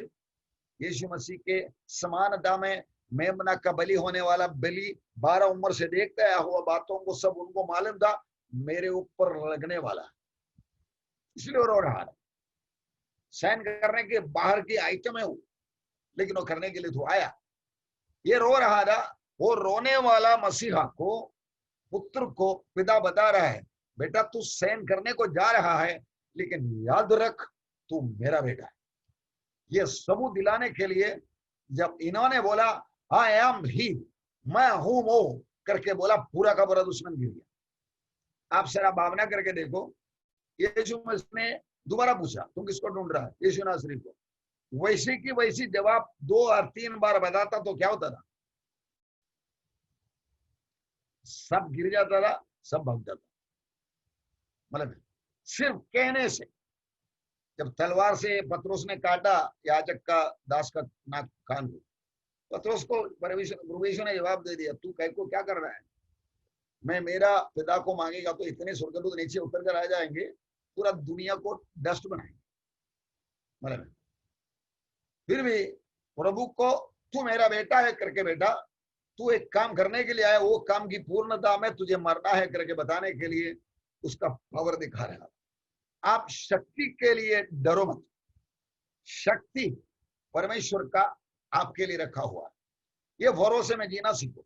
यीशु मसीह के समानता में मेमना का बलि होने वाला बलि 12 उम्र से देखते आया हुआ बातों को सब उनको मालूम था, मेरे ऊपर लगने वाला, इसलिए रो रहा था। सहन करने के बाहर की आइटम है वो, लेकिन वो करने के लिए तो आया। ये रो रहा था, वो रोने वाला मसीहा को, पुत्र को पिता बता रहा है, बेटा तू सहन करने को जा रहा है, लेकिन याद रख तू मेरा बेटा है। ये सबूत दिलाने के लिए जब इन्होंने बोला आई एम ही, मैं हूं वो करके बोला, पूरा का पूरा दुश्मन गिर गया। आप जरा भावना करके देखो, यीशु मसीह ने दोबारा पूछा तुम किसको ढूंढ रहा है, यीशु नासरी को। वैसी की वैसी जवाब 2 और 3 बार बताता तो क्या होता था? सब गिर जाता था, सब भाग जाता। मतलब सिर्फ कहने से, जब तलवार से पतरस ने काटा याजक का दास का नाक कान को, पतरस को परमेश्वर ने जवाब दे दिया, तू कह को क्या कर रहा है? मैं मेरा पिता को मांगेगा तो इतने स्वर्गदूत नीचे उतर कर आ जाएंगे, पूरा दुनिया को डस्ट बनाएंगे। मतलब फिर भी प्रभु को तू मेरा बेटा है करके, बेटा तू एक काम करने के लिए आया, वो काम की पूर्णता में तुझे मरना है करके बताने के लिए उसका पावर दिखा रहा। आप शक्ति के लिए डरो मत, शक्ति परमेश्वर का आपके लिए रखा हुआ है। ये भरोसे में जीना सीखो।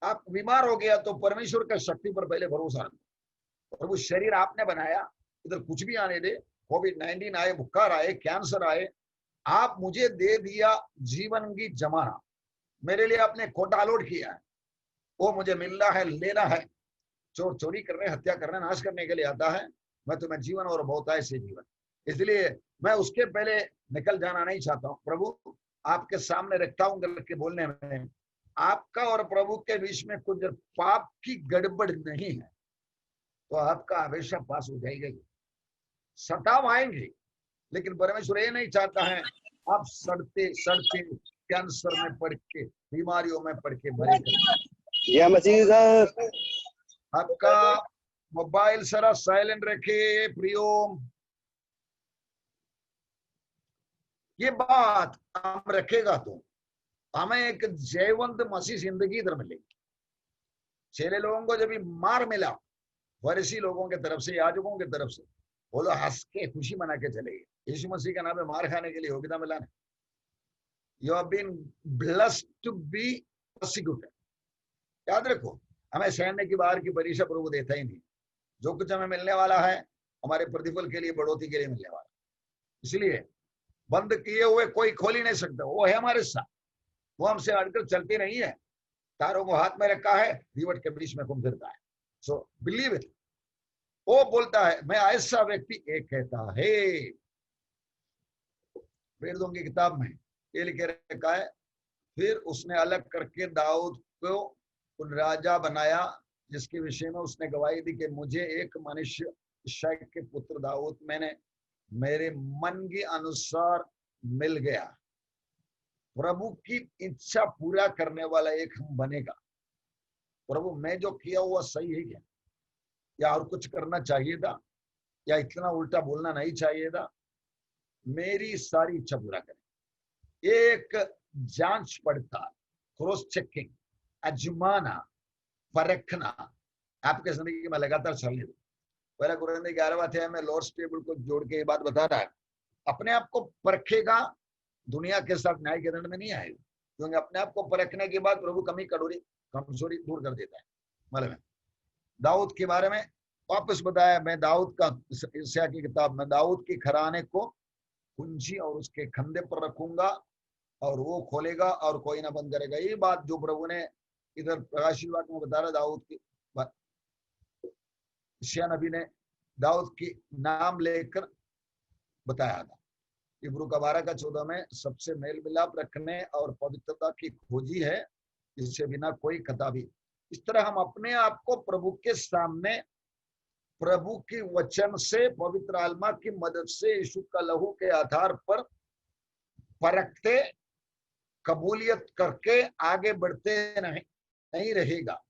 आप बीमार हो गया तो परमेश्वर का शक्ति पर पहले भरोसा रखो। प्रभु शरीर आपने बनाया, इधर कुछ भी आने दे, कोविड-19 आए, बुखार आए, कैंसर आए, आप मुझे दे दिया जीवन की जमाना, मेरे लिए आपने कोटा अलॉट किया है, वो मुझे मिलना है, लेना है। चोर चोरी करने, हत्या करने, नाश करने के लिए आता है, मैं तुम्हें जीवन और बहुतायत से जीवन, इसलिए मैं उसके पहले निकल जाना नहीं चाहता हूँ। प्रभु आपके सामने रखता हूँ करके बोलने में आपका और प्रभु के बीच में कुछ पाप की गड़बड़ नहीं है तो आपका हमेशा पास हो जाएगा। सताव आएंगे, लेकिन परमेश्वर ये नहीं चाहता है आप सड़ते सड़ते कैंसर में पड़ के, बीमारियों में पड़ के मरे या मसीह साहब। आपका मोबाइल सारा साइलेंट रखे प्रियो। ये बात हम रखेगा तो हमें एक जयवंत मसीह जिंदगी इधर मिलेगी। चेले लोगों को जब भी मार मिला फरीसी लोगों के तरफ से, याजकों की तरफ से, वो लोग हंस के खुशी मना के चले गए। यीशु मसीह का नाम है, मार खाने के लिए योग्यता मिला नहीं। You have been blessed to be persecuted. याद रखो, हमें सहने की बाहर की परीक्षा प्रभु देता ही नहीं। जो कुछ हमें मिलने वाला है हमारे प्रतिफल के लिए, बढ़ोतरी के लिए मिलने वाला। इसलिए बंद किए हुए कोई खोल ही नहीं सकता, वो है हमारे साथ, वो हमसे हटकर चलती नहीं है। तारों को हाथ में रखा है, रिवट के बीच में घूम फिरता है। So believe it. वो बोलता है मैं ऐसा व्यक्ति, एक कहता है, वेदों की किताब में ये लिखे रखा है, फिर उसने अलग करके दाऊद को राजा बनाया, जिसके विषय में उसने गवाही दी कि मुझे एक मनुष्य यिशै के पुत्र दाऊद मैंने मेरे मन के अनुसार मिल गया। प्रभु की इच्छा पूरा करने वाला एक हम बनेगा। प्रभु मैं जो किया हुआ सही है क्या, या और कुछ करना चाहिए था, या इतना उल्टा बोलना नहीं चाहिए था, मेरी सारी इच्छा पूरा करें। एक जांच पड़ताल, क्रॉस चेकिंग, अजमाना, परखना आपके जिंदगी में लगातार चलने दो। पहला कुरिन्थियों 11वां अध्याय में लॉर्ड्स टेबल को जोड़ के ये बात बता रहा है, अपने आप को परखेगा, दुनिया के साथ न्याय के दंड में नहीं आएगा, क्योंकि अपने आप को परखने के बाद प्रभु कमी कमजोरी दूर कर देता है। मतलब दाऊद के बारे में वापस बताया, मैं दाऊद का, यशायाह की किताब में, दाऊद की घराने को कुंजी और उसके खंडे पर रखूंगा और वो खोलेगा और कोई ना बंद करेगा। ये बात जो प्रभु ने इधर प्रकाशित वाक्य में बता रहा, दाऊद की बात, यशायाह नबी ने दाऊद की नाम लेकर बताया था। इब्रू का 12 का 14 में सबसे मेल मिलाप रखने और पवित्रता की खोजी है, इससे बिना कोई कताबी। इस तरह हम अपने आप को प्रभु के सामने, प्रभु की वचन से, पवित्र आत्मा की मदद से, यीशु का लहू के आधार पर परखते, कबूलियत करके आगे बढ़ते नहीं रहेगा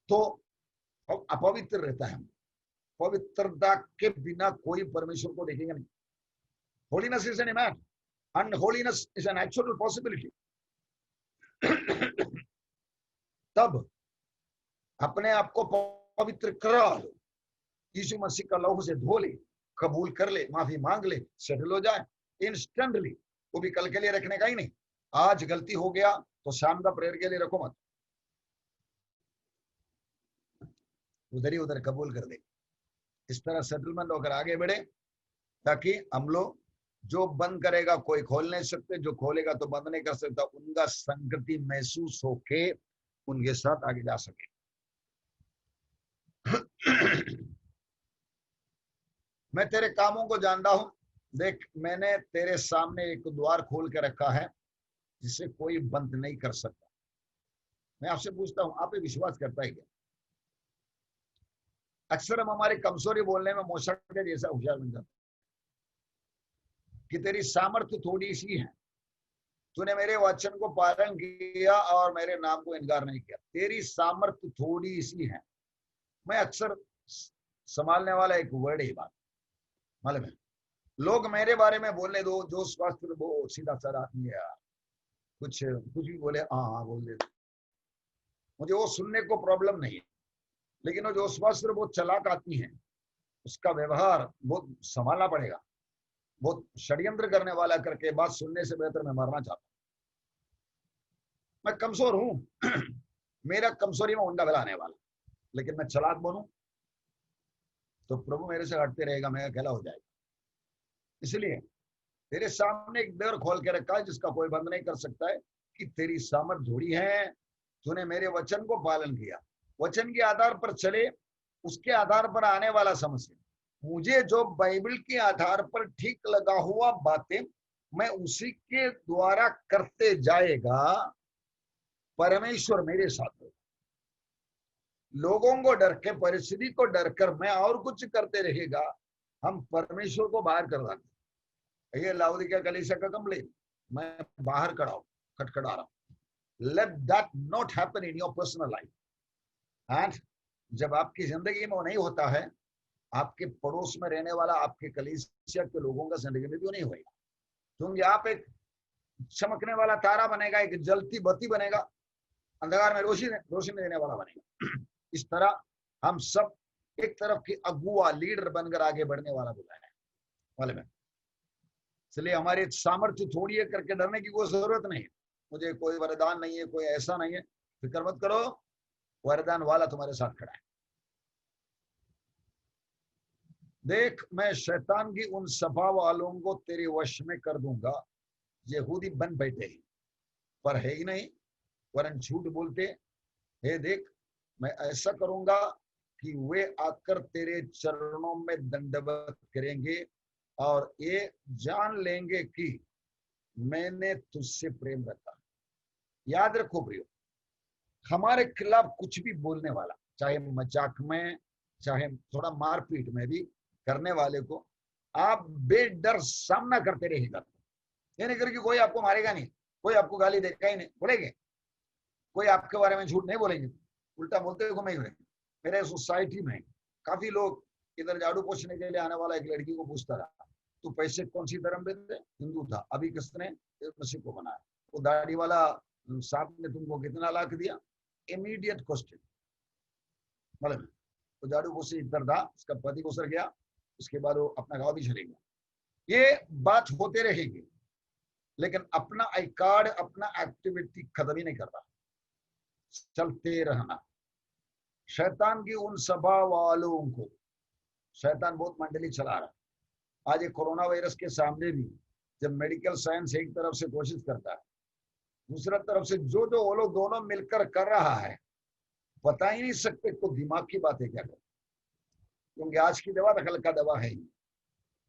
तो अपवित्र रहता है। पवित्रता के बिना कोई परमेश्वर को देखेगा नहीं। Holiness is an man, unholiness is an actual possibility. तब अपने आप को पवित्र करा लो, यीशु मसीह का लहू से धो ले, कबूल कर ले, माफी मांग ले, सेटल हो जाए इंस्टेंटली। वो भी कल के लिए रखने का ही नहीं, आज गलती हो गया तो शाम का प्रेयर के लिए रखो मत, उधर ही उधर कबूल कर दे। इस तरह सेटलमेंट होकर आगे बढ़े, ताकि हम लोग, जो बंद करेगा कोई खोल नहीं सकते, जो खोलेगा तो बंद नहीं कर सकता, उनका संगति महसूस होके उनके साथ आगे जा सके। मैं तेरे कामों को जानता हूं, देख मैंने तेरे सामने एक द्वार खोल के रखा है जिसे कोई बंद नहीं कर सकता। मैं आपसे पूछता हूं, आप ये विश्वास करता है क्या? अक्सर हम हमारी कमजोरी बोलने में मूसा के जैसा होशियार बन जाते कि तेरी सामर्थ्य थोड़ी सी है, तूने मेरे वचन को पालन किया और मेरे नाम को इनकार नहीं किया, तेरी सामर्थ्य थोड़ी सी है। मैं अक्सर संभालने वाला एक वर्ड ही बात मालूम है, लोग मेरे बारे में बोलने दो, जो स्वास्थ्य वो सीधा साधा आदमी है यार, कुछ कुछ भी बोले हाँ हाँ बोल दे, मुझे वो सुनने को प्रॉब्लम नहीं है। लेकिन वो जो स्वास्थ्य बहुत चालाक आदमी है, उसका व्यवहार बहुत संभालना पड़ेगा, बहुत षड्यंत्र करने वाला करके बात सुनने से बेहतर मैं मरना चाहता हूं। मैं कमजोर हूं मेरा कमजोरी में उंडा गलाने वाला, लेकिन मैं चालाक बनूं तो प्रभु मेरे से हटते रहेगा, मैं अकेला हो जाएगा। इसलिए तेरे सामने एक दर खोल के रखा है जिसका कोई बंद नहीं कर सकता है, कि तेरी सामर्थ थोड़ी है, तूने मेरे वचन को पालन किया। वचन के आधार पर चले, उसके आधार पर आने वाला समस्या, मुझे जो बाइबल के आधार पर ठीक लगा हुआ बातें मैं उसी के द्वारा करते जाएगा, परमेश्वर मेरे साथ होगा। लोगों को डर के, परिस्थिति को डर कर मैं और कुछ करते रहेगा, हम परमेश्वर को बाहर कर देंगे। ये लाउदिकिया कलीसिया का कंप्लेन, मैं बाहर खटखटा रहा हूं। Let that not happen in your personal life. And जब आपकी जिंदगी में वो नहीं होता है, आपके पड़ोस में रहने वाला, आपके कलीसिया के लोगों का जिंदगी में भी वो नहीं होगा, क्योंकि आप एक चमकने वाला तारा बनेगा, एक जलती बत्ती बनेगा, अंधकार में रोशनी देने वाला बनेगा। इस तरह हम सब एक तरफ की अगुआ लीडर बनकर आगे बढ़ने वाला बुलाया है वाले में। इसलिए हमारी सामर्थ्य थोड़ी है करके डरने की कोई जरूरत नहीं है। मुझे कोई वरदान नहीं है, कोई ऐसा नहीं है, फिक्र मत करो, वरदान वाला तुम्हारे साथ खड़ा है। देख मैं शैतान की उन सभा वालों को तेरे वश में कर दूंगा, यहूदी बन बैठे ही पर है ही नहीं, वरन झूठ बोलते। हे देख मैं ऐसा करूंगा कि वे आकर तेरे चरणों में दंडवत करेंगे और ये जान लेंगे कि मैंने तुझसे प्रेम रखा। याद रखो प्रियो, हमारे खिलाफ कुछ भी बोलने वाला, चाहे मजाक में, चाहे थोड़ा मारपीट में भी करने वाले को आप बेडर सामना करते रहेगा। ये नहीं करके कोई आपको मारेगा नहीं, कोई आपको गाली देगा ही नहीं, बोलेंगे कोई आपके बारे में झूठ नहीं बोलेंगे, उल्टा बोलते हुए घूमेंगे। मेरे सोसाइटी में काफी लोग इधर झाड़ू पोछने के लिए आने वाला एक लड़की को पूछता रहा, तू पैसे कौन सी धर्म में थे? हिंदू था, अभी किसने मसीह को बनाया? वो दाढ़ी वाला साहब ने तुमको कितना लाख दिया? Immediate question. मतलब तो झाड़ू पोछी इधर था, उसका पति गुजर गया, उसके बाद वो अपना गाँव भी चले गया। ये बात होते रहेगी, लेकिन अपना आई कार्ड, अपना एक्टिविटी खत्म ही नहीं करता, चलते रहना। शैतान की उन सभा वालों को, शैतान बहुत मंडली चला रहा है। आज ये कोरोना वायरस के सामने भी जब मेडिकल साइंस एक तरफ से कोशिश करता है, दूसरा तरफ से जो वो लोग दोनों मिलकर कर रहा है, बता ही नहीं सकते तो दिमाग की बात है क्या कर, क्योंकि आज की दवा नकल का दवा है ही।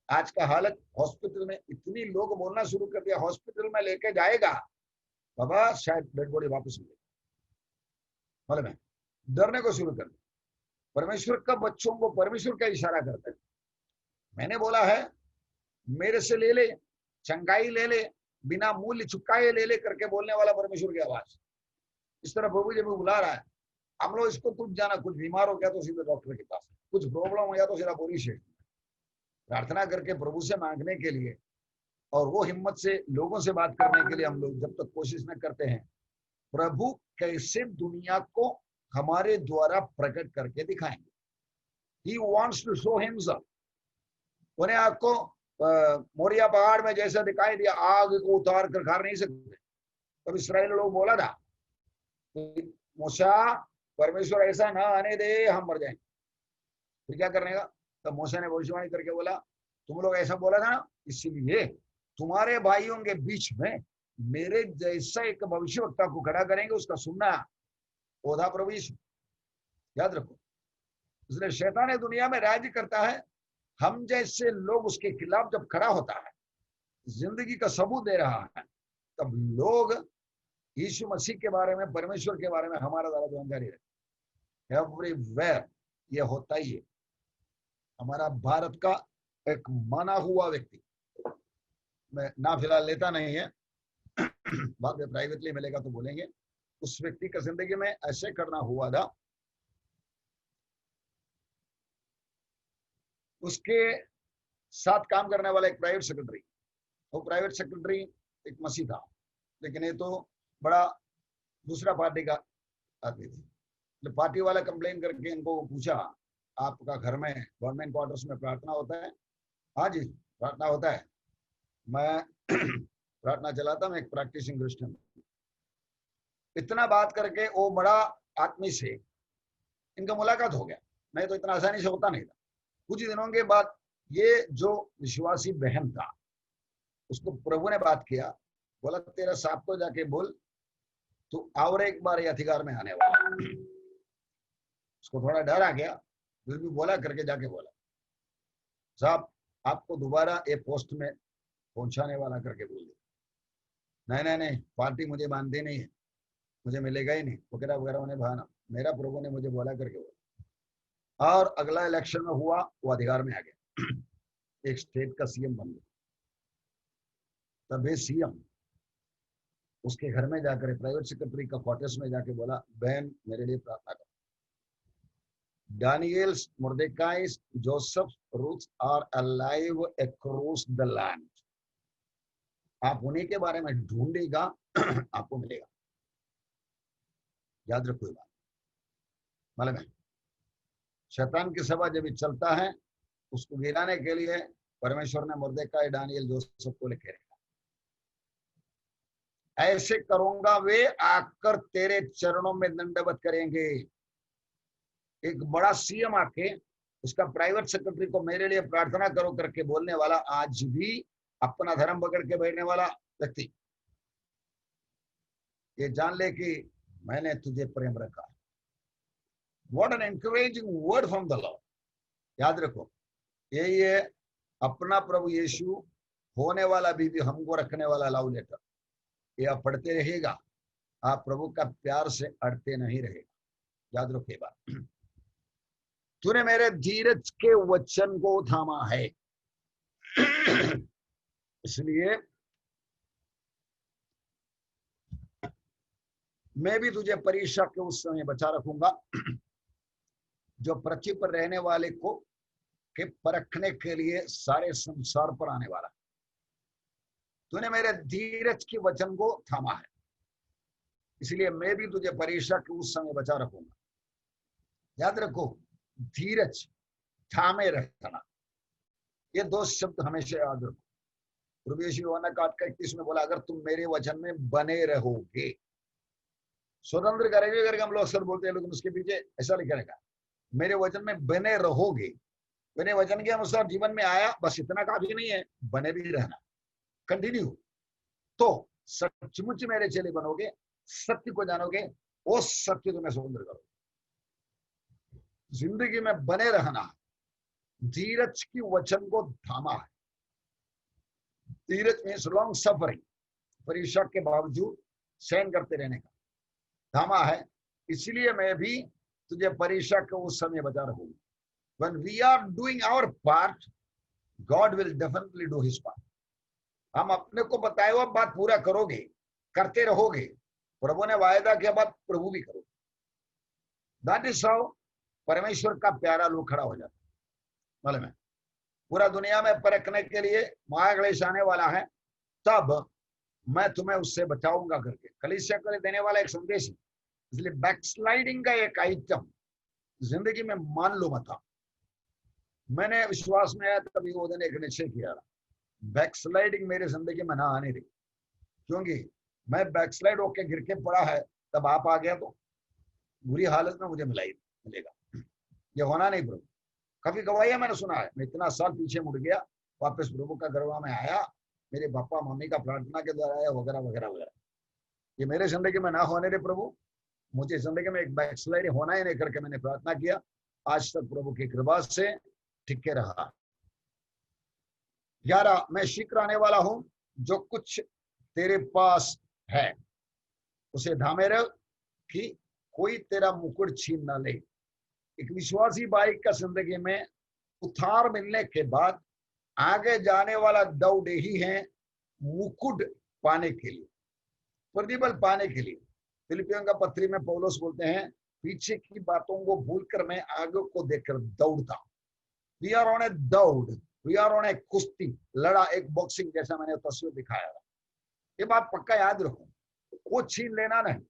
आज का हालत हॉस्पिटल में इतनी लोग बोलना शुरू कर दिया, हॉस्पिटल में लेके जाएगा बाबा शायद डेड बॉडी वापस मिले, मतलब है डरने को शुरू कर दिया। परमेश्वर का बच्चों को परमेश्वर का इशारा करता है। मैंने बोला है मेरे से ले ले, चंगाई ले ले, बिना मूल्य चुकाए ले ले करके बोलने वाला परमेश्वर की आवाज। इस तरह प्रभु जब बुला रहा है, हम लोग इसको तुझ जाना, कुछ बीमार हो गया तो सीधे डॉक्टर के पास, कुछ प्रॉब्लम हो गया तो सीधा पुलिस स्टेशन, प्रार्थना करके प्रभु से मांगने के लिए और वो हिम्मत से लोगों से बात करने के लिए हम लोग जब तक कोशिश न करते हैं, प्रभु कैसे दुनिया को हमारे द्वारा प्रकट करके दिखाएंगे। He wants to show himself. उन्हें आपको मोरिया पहाड़ में जैसा दिखाई दिया, आग को उतार कर खा नहीं सकते। तब इसराइल लोग बोला था, मूसा परमेश्वर ऐसा ना आने दे, हम मर जाएंगे। फिर क्या करने का? तब मूसा ने भविष्यवाणी करके बोला, तुम लोग ऐसा बोला था ना, इसीलिए तुम्हारे भाइयों के बीच में मेरे जैसा एक भविष्यवक्ता को खड़ा करेंगे, उसका सुनना ओधा प्रभु यीशु। याद रखो, इसलिए शैतान दुनिया में राज्य करता है। हम जैसे लोग उसके खिलाफ जब खड़ा होता है, जिंदगी का सबूत दे रहा है, तब लोग यीशु मसीह के बारे में, परमेश्वर के बारे में हमारा ज्यादा जानकारी रहे। एवरीवेयर ये होता ही है। हमारा भारत का एक माना हुआ व्यक्ति, मैं ना फिलहाल लेता नहीं है, बाद में प्राइवेटली मिलेगा तो बोलेंगे, उस व्यक्ति का जिंदगी में ऐसे करना हुआ था, उसके साथ काम करने वाला एक प्राइवेट सेक्रेटरी, वो प्राइवेट सेक्रेटरी एक मसीह था, लेकिन ये तो बड़ा दूसरा पार्टी का आदमी थी। तो पार्टी वाला कंप्लेन करके इनको पूछा, आपका घर में गवर्नमेंट क्वार्टर्स में प्रार्थना होता है? हाँ जी प्रार्थना होता है। मैं प्रार्थना चलाता, मैं एक प्रैक्टिसिंग क्रिश्चियन। इतना बात करके वो बड़ा आदमी से इनका मुलाकात हो गया। नहीं तो इतना आसानी से होता नहीं था। कुछ दिनों के बाद ये जो विश्वासी बहन था, उसको प्रभु ने बात किया, बोला तेरा साहब को जाके बोल तू और एक बार ये अधिकार में आने वाला। उसको थोड़ा डर आ गया, फिर भी बोला करके जाके बोला, साहब आपको दोबारा ये पोस्ट में पहुंचाने वाला करके बोल दिया। नहीं नहीं नहीं, पार्टी मुझे मानती नहीं है, मुझे मिलेगा ही नहीं वगैरह वगैरह। उन्हें बहाना, मेरा प्रभु ने मुझे बोला करके बोला। और अगला इलेक्शन में हुआ, वो अधिकार में आ गया, एक स्टेट का सीएम बन गया। तभी सीएम उसके घर में जाकर प्राइवेट सेक्रेटरी का क्वार्टर्स में जाके बोला, बहन मेरे लिए प्रार्थना करो। Daniel, Mordecai, Joseph, Ruth are alive across the land. आप उन्हीं के बारे में ढूंढेगा, आपको मिलेगा। याद रखो ये बात। मालूम है, शैतान की सभा जब चलता है, उसको गिराने के लिए परमेश्वर ने मुर्देकाई, दानियल, जोसेफ को लिखे रखा। ऐसे करूंगा, वे आकर तेरे चरणों में दंडवत करेंगे। एक बड़ा सीएम आके उसका प्राइवेट सेक्रेटरी को मेरे लिए प्रार्थना करो करके बोलने वाला, आज भी अपना धर्म पकड़ के बैठने वाला व्यक्ति, ये जान ले कि मैंने तुझे प्रेम रखा। What an encouraging word from the Lord. याद रखो, यही है अपना प्रभु यीशु होने वाला भी हमको रखने वाला लव लेटर। ये आप पढ़ते रहिएगा, आप प्रभु का प्यार से अड़ते नहीं रहेगा। याद रखिए बात। तूने मेरे धीरज के वचन को थामा है, इसलिए मैं भी तुझे परीक्षा के उस समय बचा रखूंगा जो पृथ्वी पर रहने वाले को के परखने के लिए सारे संसार पर आने वाला। तूने मेरे धीरज के वचन को थामा है, इसलिए मैं भी तुझे परीक्षा के उस समय बचा रखूंगा। याद रखो, धीरज, थामे रहना, ये दो शब्द हमेशा याद रखो। प्रभु यीशु यूहन्ना 8:31 में बोला, अगर तुम मेरे वचन में बने रहोगे। स्वतंत्र करेंगे करके हम लोग अक्सर बोलते हैं, लेकिन उसके पीछे ऐसा लिखा रहेगा, मेरे वचन में बने रहोगे। मेरे वचन के अनुसार जीवन में आया, बस इतना काफी नहीं है, बने भी रहना, कंटिन्यू। तो सचमुच मेरे चेले बनोगे, सत्य को जानोगे, वो सत्य तुम्हें स्वतंत्र करोगे। जिंदगी में बने रहना, धीरज की वचन को थामा है। धीरज मीन्स लॉन्ग सफरिंग, परीक्षा के बावजूद सहन करते रहने का थामा है। इसलिए मैं भी तुझे परीक्षा के उस समय बचा रहूंगा। When we are doing our part, God will definitely do His part. हम अपने को बताए हुआ बात पूरा करोगे, करते रहोगे, प्रभु ने वायदा किया बात प्रभु भी करोगे। That is how परमेश्वर का प्यारा लोग खड़ा हो जाता है। मालूम है, पूरा दुनिया में परखने के लिए महाक्लेश आने वाला है, तब मैं तुम्हें उससे बचाऊंगा करके कलीसिया को देने वाला एक संदेश है। इसलिए बैकस्लाइडिंग का एक आइटम जिंदगी में मान लो मत। मैंने विश्वास में आया तभी वो दिन एक निश्चय किया, बैकस्लाइडिंग मेरे जिंदगी में ना आने दी, क्योंकि मैं बैकस्लाइड होके गिर के पड़ा है, तब आप आ गया तो बुरी हालत में मुझे मिलेगा, ये होना नहीं प्रभु। काफी गवाहियां मैंने सुना है, मैं इतना साल पीछे मुड़ गया, वापस प्रभु का गरबा में आया, मेरे पापा मम्मी का प्रार्थना के द्वारा आया, वगैरह वगैरह वगैरह। ये मेरे जिंदगी में ना होने दे प्रभु, मुझे जिंदगी में एक बैकस्लाइड होना ही नहीं करके मैंने प्रार्थना किया, आज तक प्रभु की कृपा से टिके रहा। 11, मैं शीघ्र आने वाला हूं, जो कुछ तेरे पास है उसे थामे रह कि कोई तेरा मुकुट छीन ना ले। एक विश्वासी भाई का जिंदगी में उद्धार मिलने के बाद आगे जाने वाला दौड़ ही है मुकुट पाने के लिए, प्रतिफल पाने के लिए। फिलिपियों का पत्री में पौलुस बोलते हैं, पीछे की बातों को भूलकर मैं आगे को देखकर दौड़ता हूं। वी आर ऑन ए दौड़, वी आर ऑन ए कुश्ती, लड़ा, एक बॉक्सिंग जैसा मैंने तस्वीर दिखाया था। ये बात पक्का याद रखो, वो छीन लेना नहीं,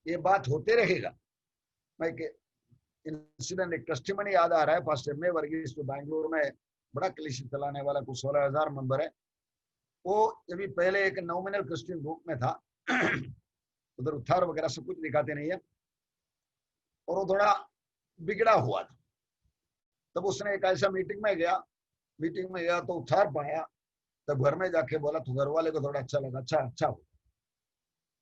ये बात होते रहेगा। मैं इंसिडेंट, एक टेस्टिमनी याद आ रहा है। पास्टर में वर्गीस तो बैंगलोर में बड़ा कलीसिया चलाने वाला, कुछ 16,000 मेंबर है। वो अभी पहले एक नॉमिनल क्रिश्चियन ग्रुप में था, उधर उद्धार वगैरह सब कुछ दिखाते नहीं है, और वो थोड़ा बिगड़ा हुआ था। तब उसने एक ऐसा मीटिंग में गया तो उद्धार पाया। तब घर में जाके बोला, तो घर वाले को थोड़ा अच्छा लगा, अच्छा हो।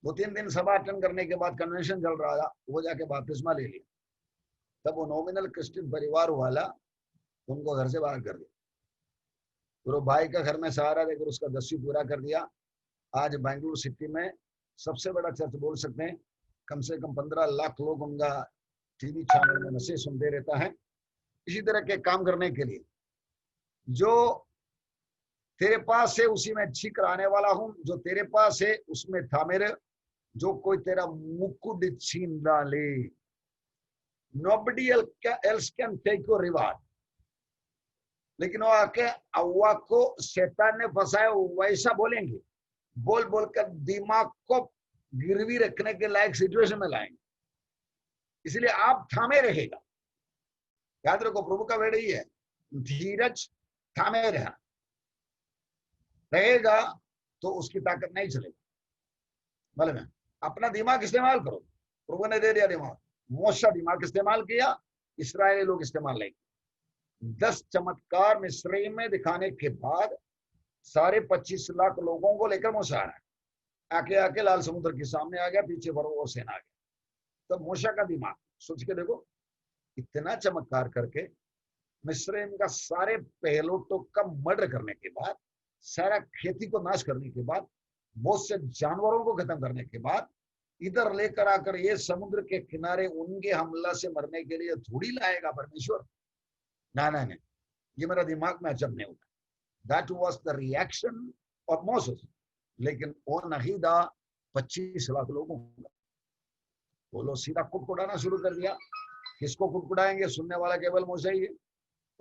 2-3 दिन सभा अटेंड करने के बाद कन्वेंशन चल रहा था, वो जाके बपतिस्मा ले लिया। तब वो नॉमिनल क्रिश्चियन परिवार वाला उनको घर से बाहर कर दिया। फिर वो भाई का घर में सहारा देकर उसका 10वीं पूरा कर दिया। आज बेंगलुरु सिटी में सबसे बड़ा चर्च बोल सकते हैं, कम से कम 15 लाख लोग उनका टीवी चैनल में मैसेज सुनते रहता है। इसी तरह के काम करने के लिए, जो तेरे पास है उसी में ठीक रहने वाला हूं, जो तेरे पास है उसमें था मेरे, जो कोई तेरा मुकुट छीन डाले। Nobody else can take your reward. लेकिन वो आके अव्वा को शैतान ने फंसाया, वैसा बोलेंगे, बोल बोलकर दिमाग को गिरवी रखने के लायक सिचुएशन में लाएंगे। इसलिए आप थामे रहेगा। याद रखो, प्रभु का वेड़ ही है, धीरज थामे रहेगा तो उसकी ताकत नहीं चलेगी। मतलब अपना दिमाग इस्तेमाल करो, प्रभु ने दे दिया दिमाग। मूसा दिमाग इस्तेमाल किया, इस्राएली लोग इस्तेमाल नहीं। 10 चमत्कार मिस्र में दिखाने के बाद सारे 25 लाख लोगों को लेकर मूसा आके लाल समुद्र के सामने आ गया, पीछे फरो सेना आ गया। तो मूसा का दिमाग सोच के देखो, इतना चमत्कार करके मिस्र का सारे पहलोटों का मर्डर करने के बाद, सारा खेती को नाश करने के बाद, बहुत से जानवरों को खत्म करने के बाद, इधर लेकर आकर ये समुद्र के किनारे उनके हमला से मरने के लिए थोड़ी लाएगा परमेश्वर। ना, ये मेरा दिमाग में अचंभ नहीं होता। That was the reaction of Moses. लेकिन वो नहीं था 25 लाख लोगों का। वो लोग सीधा कुटकुटाना शुरू कर दिया। किसको कुटकुटाएंगे? सुनने वाला केवल मूसा ही है।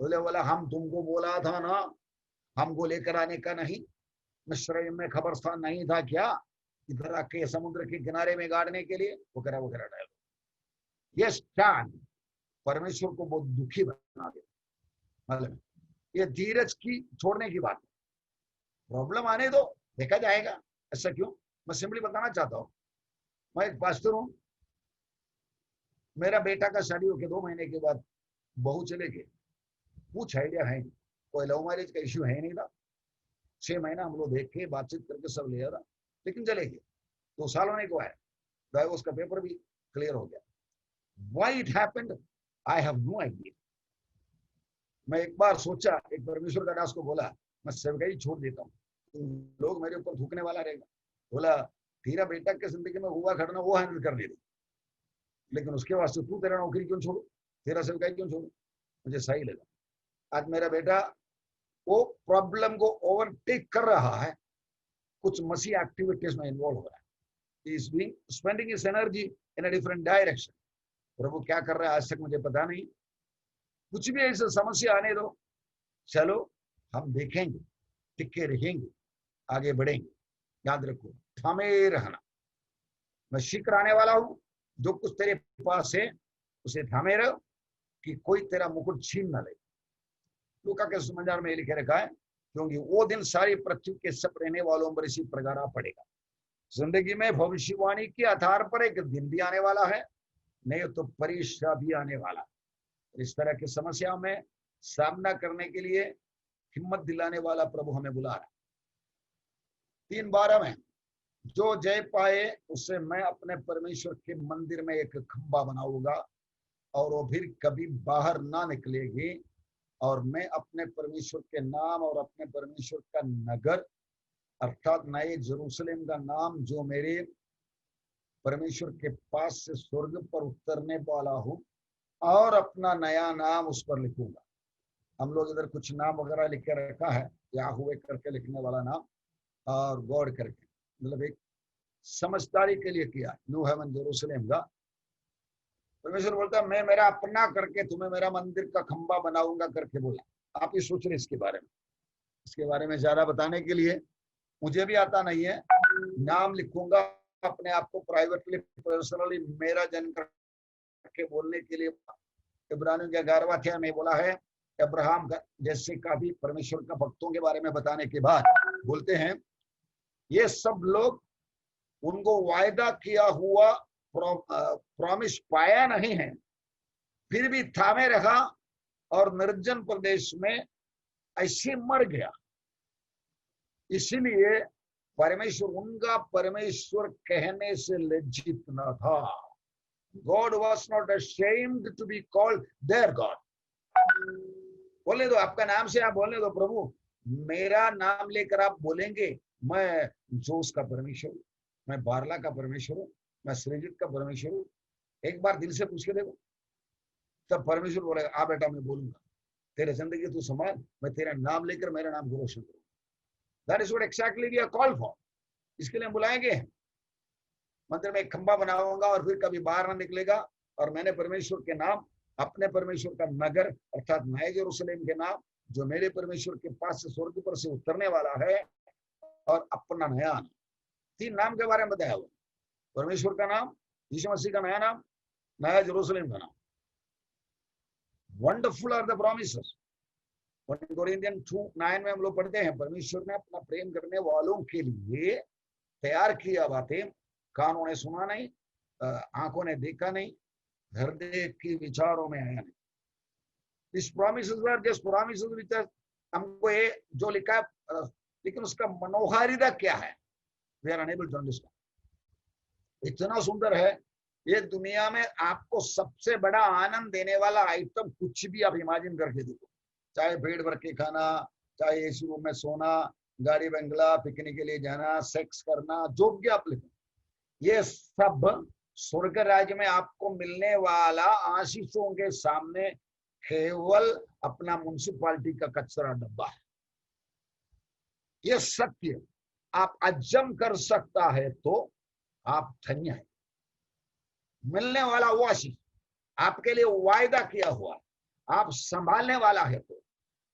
बोला, हम तुमको बोला था ना, हमको लेकर आने का नहीं, मिस्र में खबरस्तान नहीं था क्या, इधर आके समुद्र के किनारे में गाड़ने के लिए, वगैरह वगैरह डायलॉग। ये स्टैंड परमेश्वर को बहुत दुखी बना दे। मतलब ये धीरज की छोड़ने की बात। प्रॉब्लम आने दो, देखा जाएगा। ऐसा क्यों? मैं सिंपली बताना चाहता हूँ, मैं एक पास्टर हूँ। मेरा बेटा का शादी होके 2 महीने के बाद बहू चले गए। कुछ आइडिया है नहीं, कोई लव मैरिज का इश्यू है नहीं था। 6 महीना हम लोग देख के बातचीत करके सब लिया था, लेकिन चले गए। 2 साल होने को आया, डाइवोर्स का पेपर भी क्लियर हो गया। Why it happened, I have no idea. मैं एक बार सोचा, एक परमेश्वर का दास को बोला, मैं सेवकाई छोड़ देता हूँ, लोग मेरे ऊपर थूकने वाला रहेगा। बोला, तेरा बेटा के जिंदगी में हुआ घटना वो हैंडल कर दे, लेकिन उसके वास्ते तू तेरा नौकरी क्यों छोड़ो, तेरा सेवकाई क्यों छोड़ो? मुझे सही लगा। आज मेरा बेटा वो प्रॉब्लम को ओवरटेक कर रहा है, कुछ मसीह एक्टिविटीज में इन्वॉल्व हो रहा है। He is spending his energy in a different direction. प्रभु क्या कर रहा है आज तक मुझे पता नहीं। कुछ भी ऐसे समस्या आने दो, चलो हम देखेंगे, टिके रहेंगे, आगे बढ़ेंगे। याद रखो, थामे रहना। मैं शीघ्र आने वाला हूं, जो कुछ तेरे पास है उसे थामे रहो कि कोई तेरा मुकुट छीन न ले। लूका के समाचार में लिखे रखा है, क्योंकि वो दिन सारी पृथ्वी के सब रहने वालों पर इसी प्रकार आ पड़ेगा। जिंदगी में भविष्यवाणी के आधार पर एक दिन भी आने वाला है, नहीं तो परीक्षा भी आने वाला है। इस तरह की समस्या में सामना करने के लिए हिम्मत दिलाने वाला प्रभु हमें बुला रहा है। 3:12 में, जो जय पाए उसे मैं अपने परमेश्वर के मंदिर में एक खंभा बनाऊंगा और वो फिर कभी बाहर ना निकलेगी, और मैं अपने परमेश्वर के नाम और अपने परमेश्वर का नगर अर्थात नए जेरूशलेम का नाम जो मेरे परमेश्वर के पास से स्वर्ग पर उतरने वाला हूँ, और अपना नया नाम उस पर लिखूंगा। हम लोग इधर कुछ नाम वगैरह लिख के रखा है, याहुवे करके लिखने वाला नाम और गॉड करके, मतलब एक समझदारी के लिए किया। न्यू हेवन जेरूशलेम का परमेश्वर बोलता है मैं मेरा अपना करके तुम्हें मेरा मंदिर का खंभा बनाऊंगा करके बोला। आप ही सोच रहे इसके बारे में। इसके बारे में ज्यादा बताने के लिए मुझे भी आता नहीं है। नाम लिखूंगा अपने आप को प्राइवेटली पर्सनली मेरा जन करके बोलने के लिए। इब्रानियों के 11वां अध्याय में बोला है, अब्राहम जैसे का भी परमेश्वर का भक्तों के बारे में बताने के बाद बोलते हैं ये सब लोग उनको वायदा किया हुआ प्रॉमिस पाया नहीं है, फिर भी थामे रखा और निर्जन प्रदेश में ऐसे मर गया। इसीलिए परमेश्वर उनका परमेश्वर कहने से लज्जित न था। God was not ashamed to be called their God. बोलने दो, आपका नाम से आप बोलने दो, प्रभु मेरा नाम लेकर आप बोलेंगे मैं जोश का परमेश्वर हूँ, मैं बारला का परमेश्वर हूँ, मैं सृजित का परमेश्वर हूँ। एक बार दिल से पूछ के देखो, तब परमेश्वर बोलेगा आ बेटा मैं बोलूंगा, तेरे जिंदगी तू संभाल, मैं तेरा नाम लेकर मेरा नाम को रोशन करूंगा। That is what exactly we are called for. इसके लिए हम बुलाएंगे। मंदिर में एक खंभा बनाऊंगा और फिर कभी बाहर ना निकलेगा, और मैंने परमेश्वर के नाम अपने परमेश्वर का नगर अर्थात नए जेरूशलेम के नाम जो मेरे परमेश्वर के पास से स्वर्ग पर से उतरने वाला है, और अपना नया नाम। 3 नाम के बारे में बताया हुआ, परमेश्वर का नाम, यीशु मसीह का नया नाम, नया जेरूशलेम का नाम। Wonderful are the promises. 1 Corinthian 2:9 में हम लोग पढ़ते हैं परमेश्वर ने अपना प्रेम करने वालों के लिए तैयार किया बातें कानों ने सुना नहीं, आंखों ने देखा नहीं, हृदय के विचारों में आया नहीं। This promises are just promises which हमको ये जो लिखा है, लेकिन उसका मनोहारिता क्या है we are unable to understand. इतना सुंदर है ये दुनिया में, आपको सबसे बड़ा आनंद देने वाला आइटम कुछ भी आप इमेजिन करके देखो, चाहे पेट भर के खाना, चाहे एसी रूम में सोना, गाड़ी बंगला, पिकनिक के लिए जाना, सेक्स करना, जो भी आप लिखो, ये सब स्वर्ग राज्य में आपको मिलने वाला आशीषों के सामने केवल अपना म्युनिसिपालिटी का कचरा डब्बा है। ये सत्य आप अज्जम कर सकता है तो आप धन्य है। मिलने वाला वो आशीष आपके लिए वायदा किया हुआ, आप संभालने वाला है तो,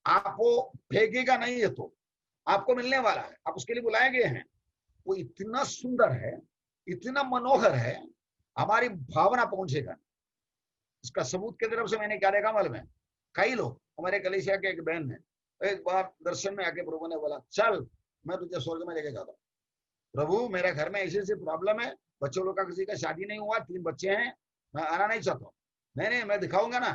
आप वो फेंकेगा नहीं है तो आपको मिलने वाला है, आप उसके लिए बुलाए गए हैं। वो इतना सुंदर है, इतना मनोहर है, हमारी भावना पहुंचेगा। इसका सबूत की तरफ से मैंने क्या देखा मालूम है, कई लोग, हमारे कलीसिया के एक बहन ने एक बार दर्शन में आके प्रभु ने बोला चल मैं तुझे स्वर्ग में लेके जाता हूँ। प्रभु मेरे घर में ऐसी ऐसी प्रॉब्लम है, बच्चों लोग का किसी का शादी नहीं हुआ, 3 बच्चे हैं, मैं आना नहीं चाहता हूँ। नहीं मैं दिखाऊंगा ना।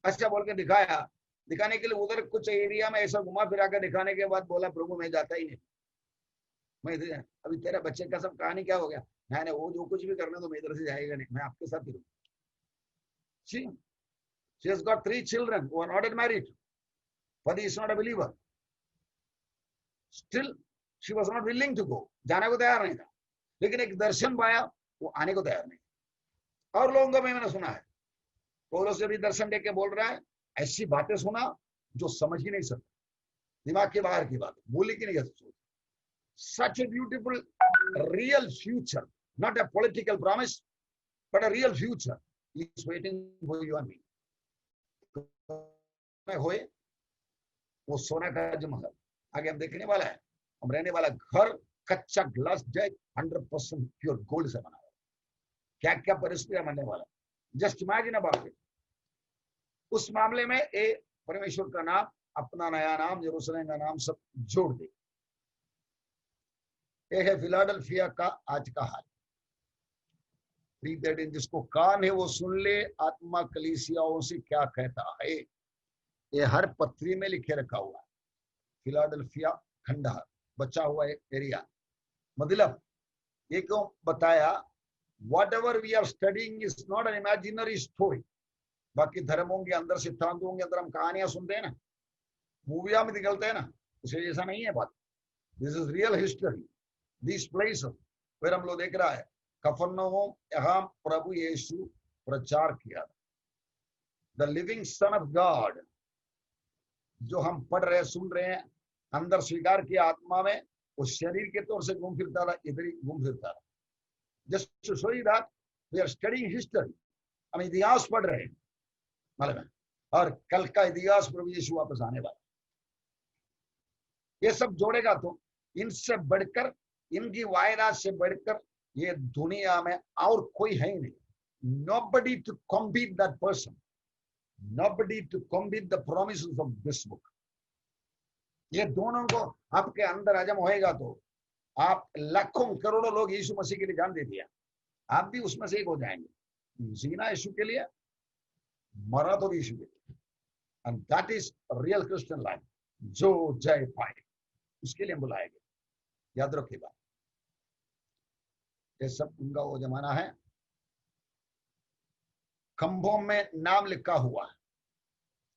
अच्छा बोल के दिखाया, दिखाने के लिए उधर कुछ एरिया में ऐसा घुमा फिरा कर दिखाने के बाद बोला प्रभु मैं जाता ही नहीं, मैं अभी तेरा बच्चे का सब कहानी क्या हो गया। नहीं वो जो कुछ भी करना तो मैं इधर से जाएगा नहीं, मैं आपके साथ ही रहूंगा। She has got 3 children who are not married, but he is not a believer. Still she was not willing to go, जाने को तैयार नहीं था, लेकिन एक दर्शन पाया, वो आने को तैयार नहीं। और लोगों को मैंने सुना है, पौलुस से भी दर्शन देके बोल रहा है, ऐसी बातें सुना जो समझ ही नहीं सकता, दिमाग के बाहर की बात, बोली की नहीं जा सकती। Such a beautiful real future, not a political promise, but a real future is waiting for you and me. होए वो सोना का जो महल आगे हम देखने वाला है, हम रहने वाला घर कच्चा ग्लास जैक 100% प्योर गोल्ड से बना हुआ। क्या क्या परिस्थितियां बनने वाला, जस्ट इमेजिन अबाउट इट। उस मामले में परमेश्वर का नाम, अपना नया नाम, यरूशलेम का नाम सब जोड़ दे। ये है फिलाडेल्फिया का आज का हाल। जिसको कान है वो सुन ले, आत्मा कलीसियाओं से क्या कहता है। ये हर पत्री में लिखे रखा हुआ है। फिलाडेल्फिया खंडहर, बचा हुआ एरिया। मतलब ये क्यों बताया, whatever we are studying is not an imaginary story। बाकी धर्मों के अंदर, सिद्धांतों के अंदर हम कहानियां सुनते हैं ना, मूवियां में निकलते हैं ना, उसे ऐसा नहीं है बात। This is real history. This place फिर हम लोग देख रहा है, कफरनहूम, यहाँ प्रभु यीशु प्रचार किया। The living son of God, जो हम पढ़ रहे सुन रहे हैं, अंदर स्वीकार किया आत्मा में, वो शरीर के तौर से घूम फिरता था, इधर ही घूम फिरता था। Just to show you that we are studying history. हम इतिहास पढ़ रहे हैं मालूम है, और कल का इतिहास प्रभु यीशु वापस आने वाला। ये सब जोड़ेगा तो इनसे बढ़कर, इनकी वायदा से बढ़कर ये दुनिया में और कोई है ही नहीं। Nobody to compete that person, nobody to compete the promises of this book। ये दोनों को आपके अंदर हजम होएगा तो आप लाखों करोड़ों लोग यीशु मसीह के लिए जान दे दिया, आप भी उसमें से एक हो जाएंगे। जीना यीशु के लिए, मरा तो यीशु के लिए। And that is real Christian life. जो जय पाए उसके लिए बुलाए गए। याद रखिए बात, ये सब उनका वो जमाना है। खंभों में नाम लिखा हुआ है,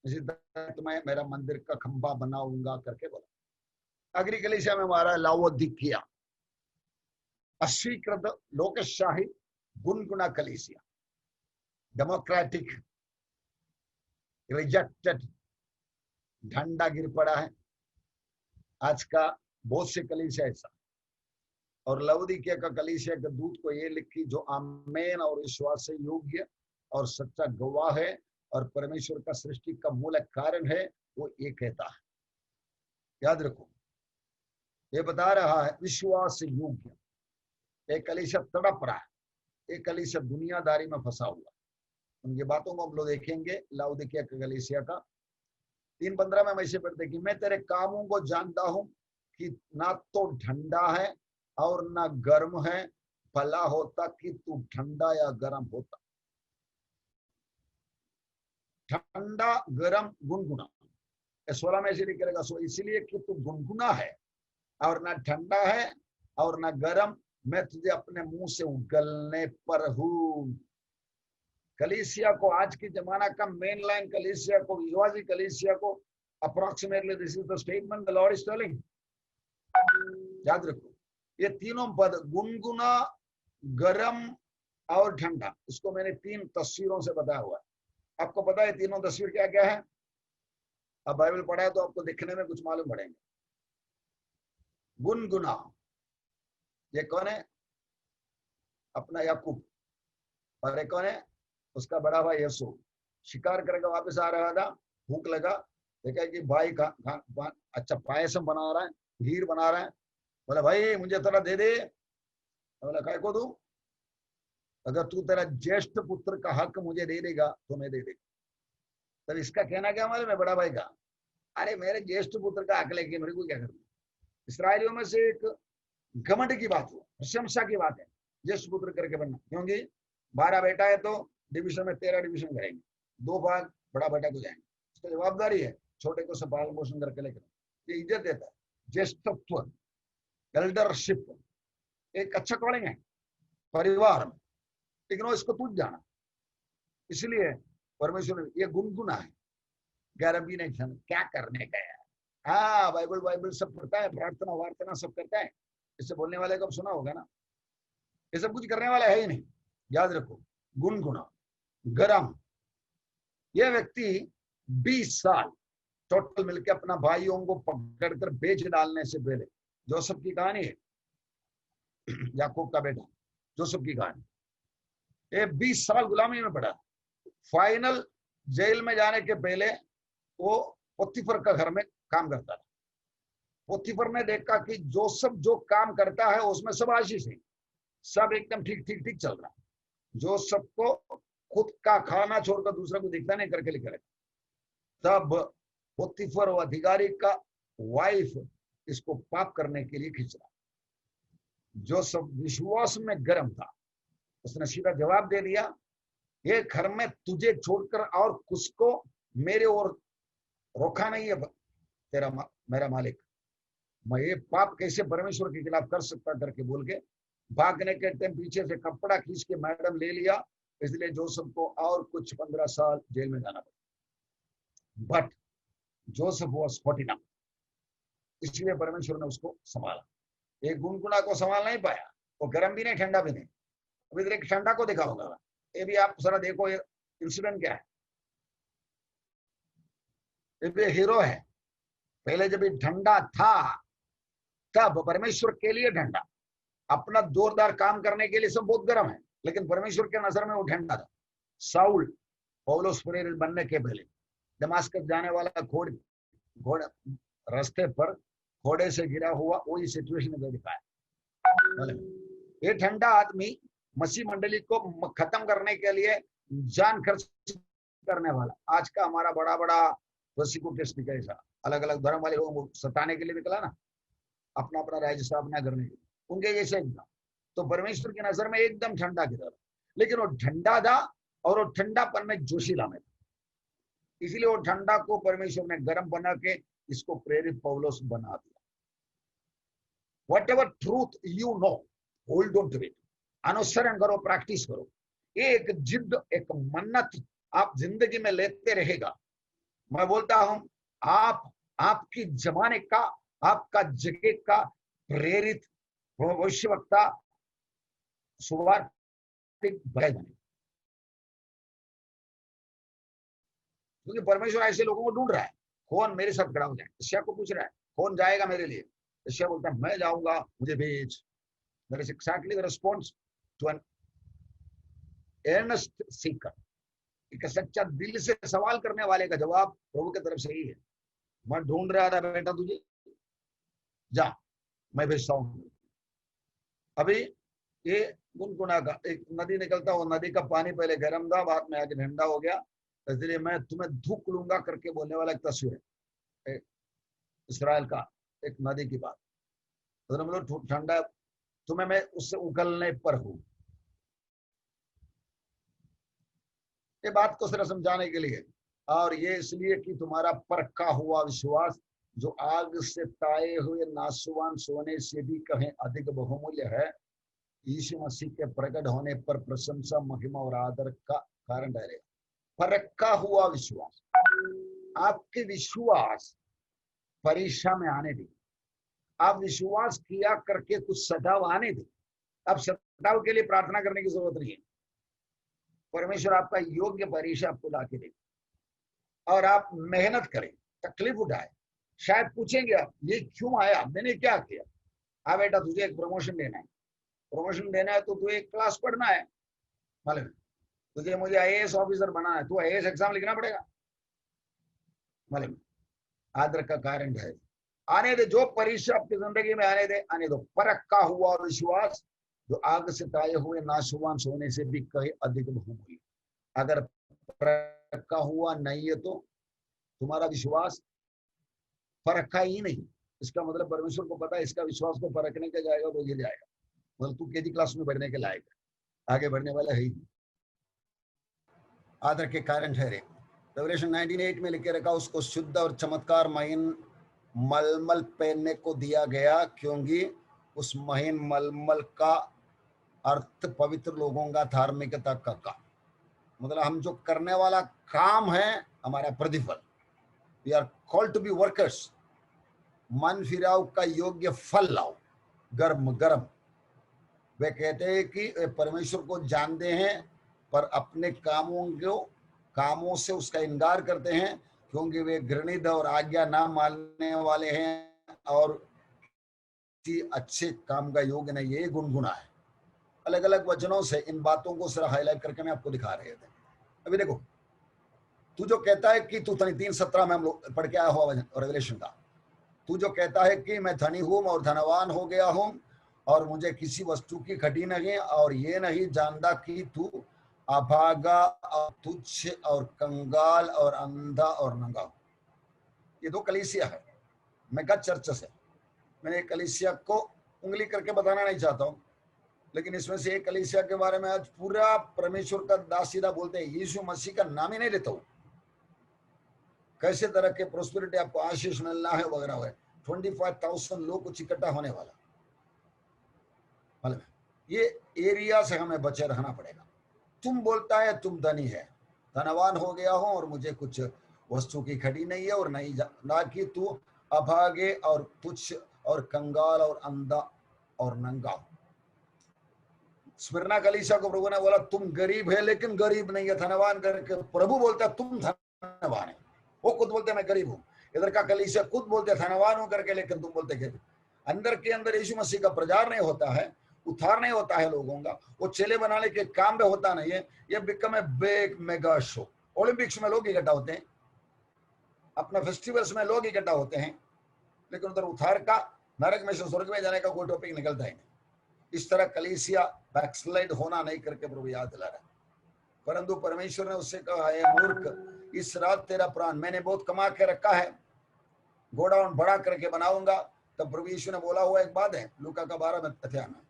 इसी तरह मैं मेरा मंदिर का खंभा बनाऊंगा करके बोला। अगली कलीसिया में हमारा लाओदिकिया, अस्वीकृत लोकशाही गुनगुना कलीसिया, डेमोक्रेटिक रिजेक्टेड, झंडा गिर पड़ा है आज का बहुत से कलीसिया ऐसा। और लवोदिकिया का कलीसिया के दूत को ये लिखी, जो आमेन और विश्वास से योग्य और सच्चा गवाह है और परमेश्वर का सृष्टि का मूल कारण है, वो ये कहता है। याद रखो, ये बता रहा है विश्वास से योग्य। एक कलीसिया तड़प रहा है, एक कलीसिया दुनियादारी में फंसा हुआ। उनकी बातों को हम लोग देखेंगे। लाओदिकिया का कलीसिया का 3:15 में वैसे पढ़ते कि मैं तेरे कामों को जानता हूं कि ना तो ठंडा है और ना गर्म है, भला होता कि तू ठंडा या गर्म होता। ठंडा गर्म गुनगुना, 16 में ऐसे लिखेगा, सो इसलिए कि तू गुनगुना है और ना ठंडा है और ना गर्म, मैं तुझे अपने मुंह से उगलने पर हूं। कलीसिया को, आज की जमाना का मेन लाइन कलीसिया को, विश्वासी कलीसिया को approximately this is the statement the Lord is telling. याद रखो, ये तीनों पद, गुनगुना, गरम और ठंडा, इसको मैंने 3 तस्वीरों से बताया हुआ है। आपको पता है तीनों तस्वीर क्या क्या है? अब बाइबल पढ़ा है तो आपको देखने में कुछ मालूम पड़ेंगे। गुनगुना, ये कौन है? अपना याकूब। और एक कौन है? उसका बड़ा भाई यीशु। शिकार करके वापस आ रहा था, भूख लगा, देखा कि भाई अच्छा पायसम बना रहा है, खीर बना रहा है। बोला भाई मुझे थोड़ा दे दे। बोला काय को दूं? अगर तू तेरा ज्येष्ठ पुत्र का हक मुझे दे देगा तो मैं दे देगा। तब इसका कहना क्या मालूम है बड़ा भाई का? अरे मेरे ज्येष्ठ पुत्र का हक लेके मेरे को क्या करना? इसराइलियों में से एक घमंड की बात है, प्रशंसा की बात है, ज्येष्ठ पुत्र करके बनना। क्योंकि 12 बेटा है तो डिविजन में 13 डिविजन करेंगे, 2 भाग बड़ा बेटा को जाएंगे। उसकी जवाबदारी है छोटे को सब पालन पोषण करके लेकर, ये इज्जत देता है। ज्येष्ठत्व, एल्डरशिप एक अच्छा कॉलिंग है परिवार में, लेकिन वो इसको टूट जाना। इसलिए परमेश्वर ने ये गुनगुना है, गैरबी नहीं खाना, क्या करने का यार। हाँ बाइबल सब पढ़ता है, प्रार्थना वार्थना सब करता है, इससे बोलने वाले को अब सुना होगा ना। ये सब कुछ करने वाला है ही नहीं। याद रखो, गुनगुना, गरम। ये व्यक्ति 20 साल टोटल मिलकर अपना भाइयों को पकड़कर बेच डालने से पहले, जोसेफ की कहानी है, याकूब का बेटा जोसेफ की कहानी, ये 20 साल गुलामी में पड़ा। फाइनल जेल में जाने के पहले वो पोतीफर का घर में काम करता था। पोतीफर ने देखा कि जोसेफ जो काम करता है उसमें सब आशीष है, सब एकदम ठीक ठीक ठीक चल रहा है। जोसेफ को खुद का खाना छोड़कर दूसरा को दिखता नहीं करके लिखा। तब पोतीफर और अधिकारी का वाइफ इसको पाप करने के लिए खींच रहा। जोसेफ विश्वास में गर्म था, उसने सीधा जवाब दे दिया, ये घर में तुझे छोड़कर और किसको मेरे ओर रोका नहीं है तेरा मेरा मालिक, मैं ये पाप कैसे परमेश्वर के खिलाफ कर सकता करके बोल के भागने के टाइम पीछे से कपड़ा खींच के मैडम ले लिया। इसलिए जोसेफ को और कुछ 15 साल जेल में जाना पड़ा। बट जोसेफ वाज 49, इसलिए परमेश्वर ने उसको संभाला। एक गुनगुना को संभाल नहीं पाया, वो गर्म भी नहीं ठंडा भी नहीं। अभी इधर एक ठंडा को देखा होगा, ये भी आप जरा देखो ये इंसिडेंट क्या है। ये हीरो है, पहले जब ये ठंडा था तब परमेश्वर के लिए ठंडा, अपना जोरदार काम करने के लिए सब बहुत गर्म है, लेकिन परमेश्वर के नजर में वो ठंडा था। साउल पौलुस प्रेरित बनने के पहले दमास्कस जाने वाला घोड़े रास्ते पर घोड़े से गिरा हुआ, वही सिचुएशन में दिखाया। ये ठंडा आदमी मसीह मंडली को खत्म करने के लिए जान खर्च करने वाला। आज का हमारा बड़ा बड़ा प्रोसिक्यूटर्स कैसा अलग अलग धर्म वाले लोगों को सताने के लिए निकला ना, अपना अपना राज्य स्थापना करने के लिए, उनके जैसे एकदम। तो परमेश्वर की नजर में एकदम ठंडा की तरह, लेकिन वो ठंडा था और वो ठंडापन में जोशीला में था, इसलिए वो ठंडा को परमेश्वर ने गर्म बना के इसको प्रेरित पौलुस बना दिया। Whatever truth you know, hold on to it. अनुसरण करो, प्रैक्टिस करो। ये एक जिद, एक मन्नत आप जिंदगी में लेते रहेगा। मैं बोलता हूं, आप आपकी जमाने का, आपका जगह का प्रेरित भविष्यवक्ता सुवार्तिक बने, क्योंकि परमेश्वर ऐसे लोगों को ढूंढ रहा है। कौन मेरे साथ खड़ा हो जाए? यशायाह को पूछ रहा है, कौन जाएगा मेरे लिए? यशायाह बोलता है, मैं जाऊंगा, मुझे भेज। That is exactly the response to an earnest seeker. एक सच्चा दिल से सवाल करने वाले का जवाब प्रभु की तरफ से ही है। मैं ढूंढ रहा था बेटा तुझे, जा, मैं भेजता हूं। अभी ये गुनगुना का एक नदी निकलता, वो नदी का पानी पहले गर्म था, बाद में आगे ठंडा हो गया, इसलिए मैं तुम्हें धुक लूंगा करके बोलने वाला एक तस्वीर है इसराइल का, एक नदी की बात। तो मतलब ठंडा, तुम्हें मैं उससे उगलने पर हूं। ये बात को सिर्फ समझाने के लिए, और ये इसलिए कि तुम्हारा परखा हुआ विश्वास जो आग से ताए हुए नासवान सोने से भी कहीं अधिक बहुमूल्य है, यीशु मसीह के प्रकट होने पर प्रशंसा, महिमा और आदर का कारण ठहरेगा। परखा हुआ विश्वास, आपके विश्वास परीक्षा में आने दी। आप विश्वास किया करके कुछ सताव आने दे। अब सताव के लिए प्रार्थना करने की जरूरत नहीं है, परमेश्वर आपका योग्य परीक्षा आपको ला के दे, और आप मेहनत करें, तकलीफ उठाए। शायद पूछेंगे आप, ये क्यों आया, मैंने क्या किया? हाँ बेटा, तुझे एक प्रमोशन देना है, प्रमोशन देना है तो तुझे एक क्लास पढ़ना है, मालूम, तुझे मुझे आईएएस ऑफिसर बनाना है, तो आईएएस एग्जाम लिखना पड़ेगा, मालूम। आदर का कारण है, आने दे, जो परीक्षा आपकी जिंदगी में आने दे, आने दो। परखा हुआ विश्वास जो आग से ताए हुए नाशवान सोने से भी कहीं अधिक बहुमूल्य। अगर परखा हुआ नहीं है तो तुम्हारा विश्वास परखा ही नहीं, इसका मतलब परमेश्वर को पता है इसका विश्वास को परखने के जाएगा तो गिर जाएगा, मतलब तू केजी क्लास में बढ़ने के लायक, आगे बढ़ने वाला है ही। आदर के कारण ठहरे। रेवलेशन 19:8 में लिखे रखा, उसको शुद्ध और चमत्कार महीन मलमल पहनने को दिया गया, क्योंकि उस महीन मलमल का अर्थ पवित्र लोगों का धार्मिकता का मतलब हम जो करने वाला काम है, हमारा प्रतिफल। We are called to be workers. मन फिराव का योग्य फल लाओ, गर्म गर्म। वे कहते हैं कि परमेश्वर को जानते हैं पर अपने कामों से उसका इनकार करते हैं, क्योंकि वे घृणित और आज्ञा ना मानने वाले हैं और किसी अच्छे काम का योग्य नहीं। ये गुनगुना है। अलग अलग वचनों से इन बातों को सिर्फ हाईलाइट करके मैं आपको दिखा रहे थे। अभी देखो, तू जो कहता है कि तू 3:17 में हम लोग पढ़ के आया हुआ रेवलेशन का, तू जो कहता है कि मैं धनी हूं और धनवान हो गया हूं और मुझे किसी वस्तु की घटी नहीं, और ये नहीं जानता कि तू अभागा और तुच्छ और कंगाल और अंधा और नंगा हो। ये दो कलीसिया है, मेगा चर्चेस है। मैंने कलीसिया को उंगली करके बताना नहीं चाहता हूं, लेकिन इसमें से एक कलीसिया के बारे में आज पूरा परमेश्वर का दास सीधा बोलते हैं, यीशु मसीह का नाम ही नहीं लेता हूं। कैसे तरह के प्रोस्पेरिटी, आपको आशीष मिलना है वगैरह वगैरह। 25,000 लोग कुछ इकट्ठा होने वाला, मालूम है? ये एरिया से हमें बचे रहना पड़ेगा। तुम बोलता है तुम धनी है, धनवान हो गया हो और मुझे कुछ वस्तु की खड़ी नहीं है, और नहीं ना कि तू अभागे और तुच्छ और कंगाल और अंधा और नंगा हो। स्मिरना कलीसिया को प्रभु ने बोला तुम गरीब है लेकिन गरीब नहीं है, धनवान करके प्रभु बोलता है तुम धनवान है, वो खुद बोलते मैं गरीब हूं। इधर का कलीसिया खुद बोलते धनवान हूं करके, लेकिन तुम बोलते गरीब। अंदर के अंदर यीशु मसीह का प्रचार नहीं होता है, उद्धार नहीं होता है लोगों का, वो चेले बनाने के काम में होता नहीं है। ये become a big mega show. Olympics में लोग इकट्ठा होते हैं, अपना फेस्टिवल्स में लोग इकट्ठा होते हैं, लेकिन उधर उद्धार का, नरक में से स्वर्ग में जाने का कोई टॉपिक निकलता ही नहीं। इस तरह कलीसिया बैकस्लाइड होना नहीं करके प्रभु याद दिला रहा है। परंतु परमेश्वर ने उससे कहा है मूर्ख, इस रात तेरा प्राण मैंने बहुत कमा के रखा है, गोडाउन बड़ा करके बनाऊंगा। तब प्रभु यीशु ने बोला हुआ एक बात है लूका का 12 अध्याय में,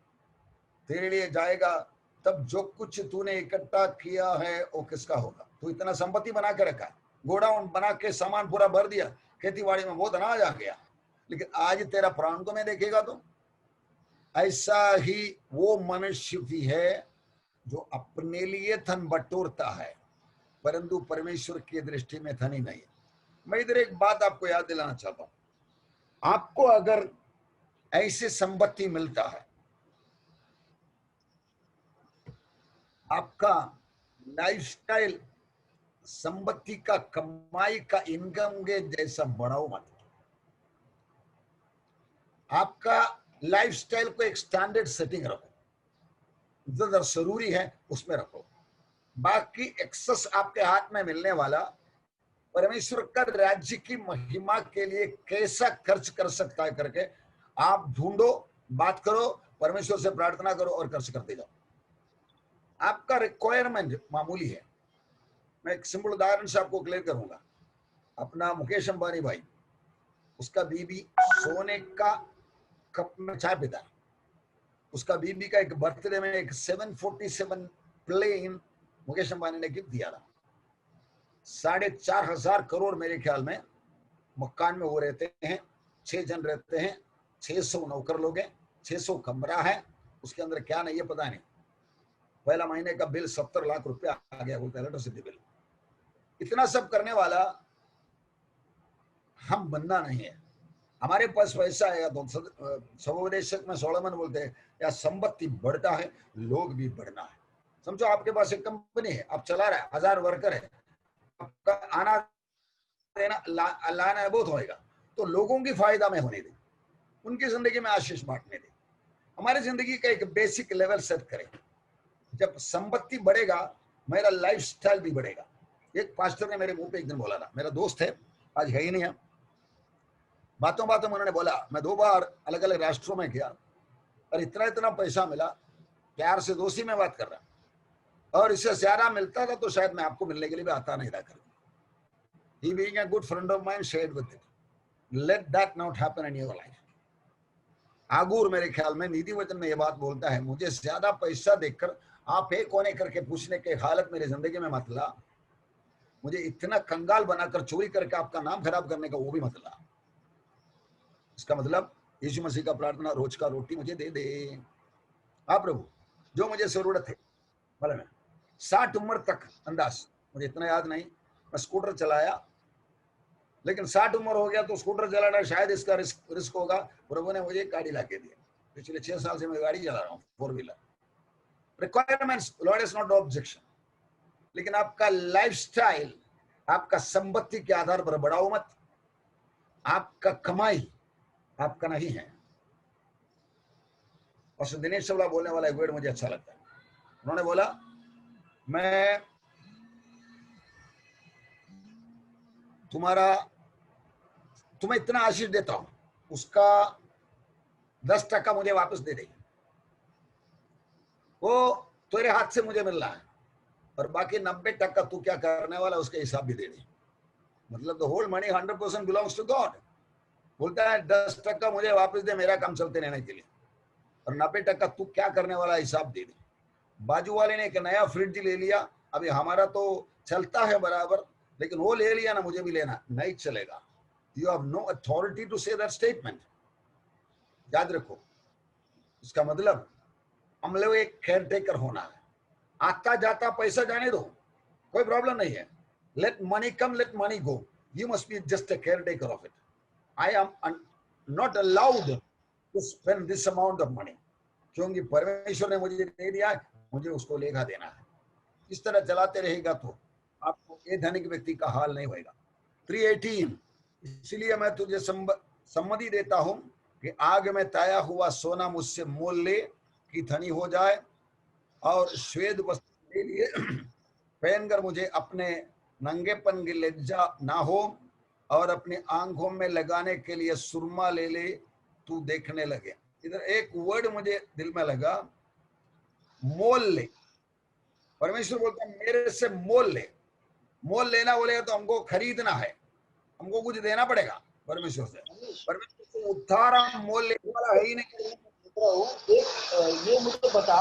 तेरे लिए जाएगा तब जो कुछ तूने इकट्ठा किया है वो किसका होगा। तू इतना संपत्ति बना के रखा है, गोडाउन बना के सामान पूरा भर दिया, खेतीबाड़ी में बहुत अनाज आ गया, लेकिन आज तेरा प्राण को मैं देखेगा तो। ऐसा ही वो मनुष्य भी है जो अपने लिए धन बटोरता है, परंतु परमेश्वर की दृष्टि में धनी नहीं है। मैं इधर एक बात आपको याद दिलाना चाहता हूं, आपको अगर ऐसे संपत्ति मिलता है, आपका लाइफस्टाइल संपत्ति का, कमाई का, इनकम के जैसा बढ़ाओ मत। आपका लाइफस्टाइल को एक स्टैंडर्ड सेटिंग रखो, जो जरूरी है उसमें रखो। बाकी एक्सेस आपके हाथ में मिलने वाला परमेश्वर का राज्य की महिमा के लिए कैसा खर्च कर सकता है करके आप ढूंढो, बात करो, परमेश्वर से प्रार्थना करो और खर्च करते जाओ। आपका रिक्वायरमेंट मामूली है। मैं एक सिंपल उदाहरण से आपको क्लियर करूंगा। अपना मुकेश अंबानी भाई, उसका बीबी सोने का कप में चाय पीता है। उसका बीबी का एक बर्थडे में एक 747 प्लेन मुकेश अंबानी ने गिफ्ट दिया था। 4,500 करोड़ मेरे ख्याल में मकान में वो रहते हैं, 6 जन रहते हैं, 600 नौकर लोग हैं, 600 कमरा है, उसके अंदर क्या नहीं है पता नहीं। पहला महीने का बिल 70 लाख रुपया आ गया, बोलते इलेक्ट्रिसिटी बिल। इतना सब करने वाला हम बनना नहीं है। हमारे पास पैसा है तो सवोपदेशक में सोलोमन बोलते हैं या संपत्ति बढ़ता है, लोग भी बढ़ना है। समझो आपके पास एक कंपनी है, आप चला रहा है, 1000 वर्कर है, आपका आना देना लाना बहुत होएगा, तो लोगों की फायदा में होने दे, उनकी जिंदगी में आशीष बांटने दे। हमारी जिंदगी का एक बेसिक लेवल सेट करें। जब संपत्ति बढ़ेगा मेरा लाइफस्टाइल भी बढ़ेगा। एक पास्टर ने मेरे मुंह पे एक दिन बोला था, मेरा दोस्त है, आज है ही नहीं है, बातों बातों में उन्होंने बोला, मैं 2 बार अलग अलग राष्ट्रों में गया और इतना इतना पैसा मिला, प्यार से दोस्ती में बात कर रहा, और इससे ज्यादा मिलता था तो शायद मैं आपको मिलने के लिए भी आता नहीं था। He being a good friend of mine shared with it. Let that not happen in your life. Agur मेरे ख्याल में नीति वचन में ये बात बोलता है, मुझे ज्यादा पैसा देखकर आप एक कोने करके पूछने के हालत मेरी जिंदगी में मत ला, मुझे इतना कंगाल बनाकर चोरी करके आपका नाम खराब करने का वो भी मत ला। इसका मतलब यीशु मसीह का प्रार्थना, रोज का रोटी मुझे दे दे। हाँ प्रभु, जो मुझे जरूरत है। मतलब 60 उम्र तक अंदाज, मुझे इतना याद नहीं, मैं स्कूटर चलाया, लेकिन 60 उम्र हो गया तो स्कूटर चलाना शायद इसका रिस्क होगा। प्रभु ने मुझे गाड़ी ला के दी। पिछले 6 साल से मैं गाड़ी चला रहा हूँ, 4 wheeler. Requirements Lord is not objection, लेकिन आपका लाइफस्टाइल आपका संपत्ति के आधार पर बढ़ाओ मत। आपका कमाई आपका नहीं है। और दिनेश सवला बोलने वाला एक वर्ड मुझे अच्छा लगता है। उन्होंने बोला, मैं तुम्हें इतना आशीष देता हूं, उसका 10% मुझे वापस दे देगी, वो तेरे हाथ से मुझे मिल रहा है, और बाकी 90% तू क्या करने वाला उसके हिसाब भी दे दे। मतलब the whole money 100% belongs to God. बोलता है 10% मुझे वापस दे, मेरा काम चलते रहने के लिए, और 90% तू क्या करने वाला हिसाब दे दे। बाजू वाले ने एक नया फ्रिज ले लिया, अभी हमारा तो चलता है बराबर, लेकिन वो ले लिया ना, मुझे भी लेना नहीं चलेगा। You have no authority to say that statement. याद रखो, इसका मतलब हम लोग एक केयर टेकर होना है। आता जाता पैसा जाने दो, कोई प्रॉब्लम नहीं है। Let money come, let money go, you must be just a care taker of it. I am not allowed to spend this amount of money, क्योंकि परमेश्वर ने मुझे दे दिया है, मुझे उसको लेखा देना है। इस तरह चलाते रहेगा तो आपको ये धनिक व्यक्ति का हाल नहीं होगा। 318, इसलिए मैं तुझे सम्मति देता हूं कि आग में ताया हुआ सोना मुझसे मोल ले कि धनी हो जाए, और श्वेत वस्त्र ले लिए पहनकर मुझे अपने नंगेपन की लज्जा ना हो, और अपनी आंखों में लगाने के लिए सुरमा ले ले, तू देखने लगे। इधर एक वर्ड मुझे दिल में लगा, मोल ले। परमेश्वर बोलता है मेरे से मोल ले। मोल लेना बोलेगा तो हमको खरीदना है, हमको कुछ देना पड़ेगा परमेश्वर से। परमेश्वर से उद्धार हम मोल लेने वाला है ही नहीं। एक ये मुझे बता,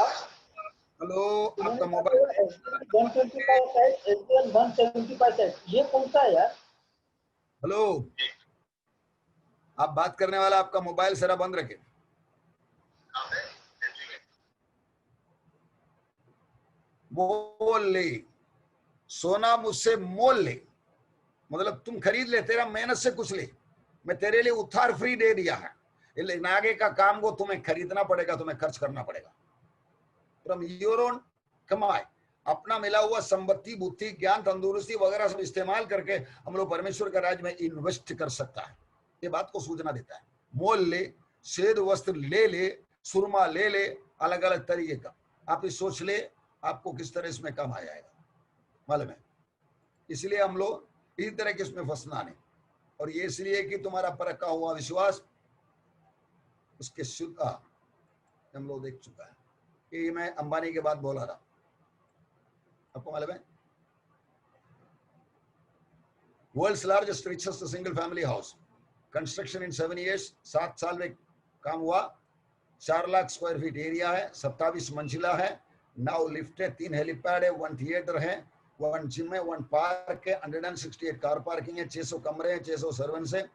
हेलो, आपका मोबाइल 125 ये कौन सा है यार? हेलो, आप बात करने वाला आपका मोबाइल जरा बंद रखे। मोल ले, सोना मुझसे मोल ले, मतलब तुम खरीद ले, तेरा मेहनत से कुछ ले, मैं तेरे लिए उधार फ्री दे दिया है, लेकिन आगे का काम को तुम्हें खरीदना पड़ेगा, तुम्हें खर्च करना पड़ेगा। फ्रॉम योर ओन कमाई, अपना मिला हुआ संपत्ति, बुद्धि, ज्ञान, तंदुरुस्ती वगैरह सब इस्तेमाल करके हम लोग परमेश्वर का राज्य में इन्वेस्ट कर सकता है। ये बात को सूचना देता है। मोल ले, श्वेत वस्त्र ले ले, सुरमा ले ले, अलग अलग तरीके का। आप इस सोच ले आपको किस तरह इसमें काम आ जाएगा, मालूम है। इसलिए हम लोग इस तरह के इसमें फंसना नहीं, और ये इसलिए कि तुम्हारा परखा हुआ विश्वास उसके शुद्ध हम लोग देख चुका है। कि मैं अंबानी के बाद बोला था, आपको मालूम है, world's largest richest single family house, construction in 7 years, 7 साल में काम हुआ, 4 लाख स्क्वायर फीट एरिया है, 27 मंजिला है, 9 लिफ्ट है, 3 हेलीपैड है, 1 थिएटर है, 1 जिम है, 1 पार्क है, 168 कार पार्किंग है, 600 कमरे हैं, 600 सर्वेंट्स है,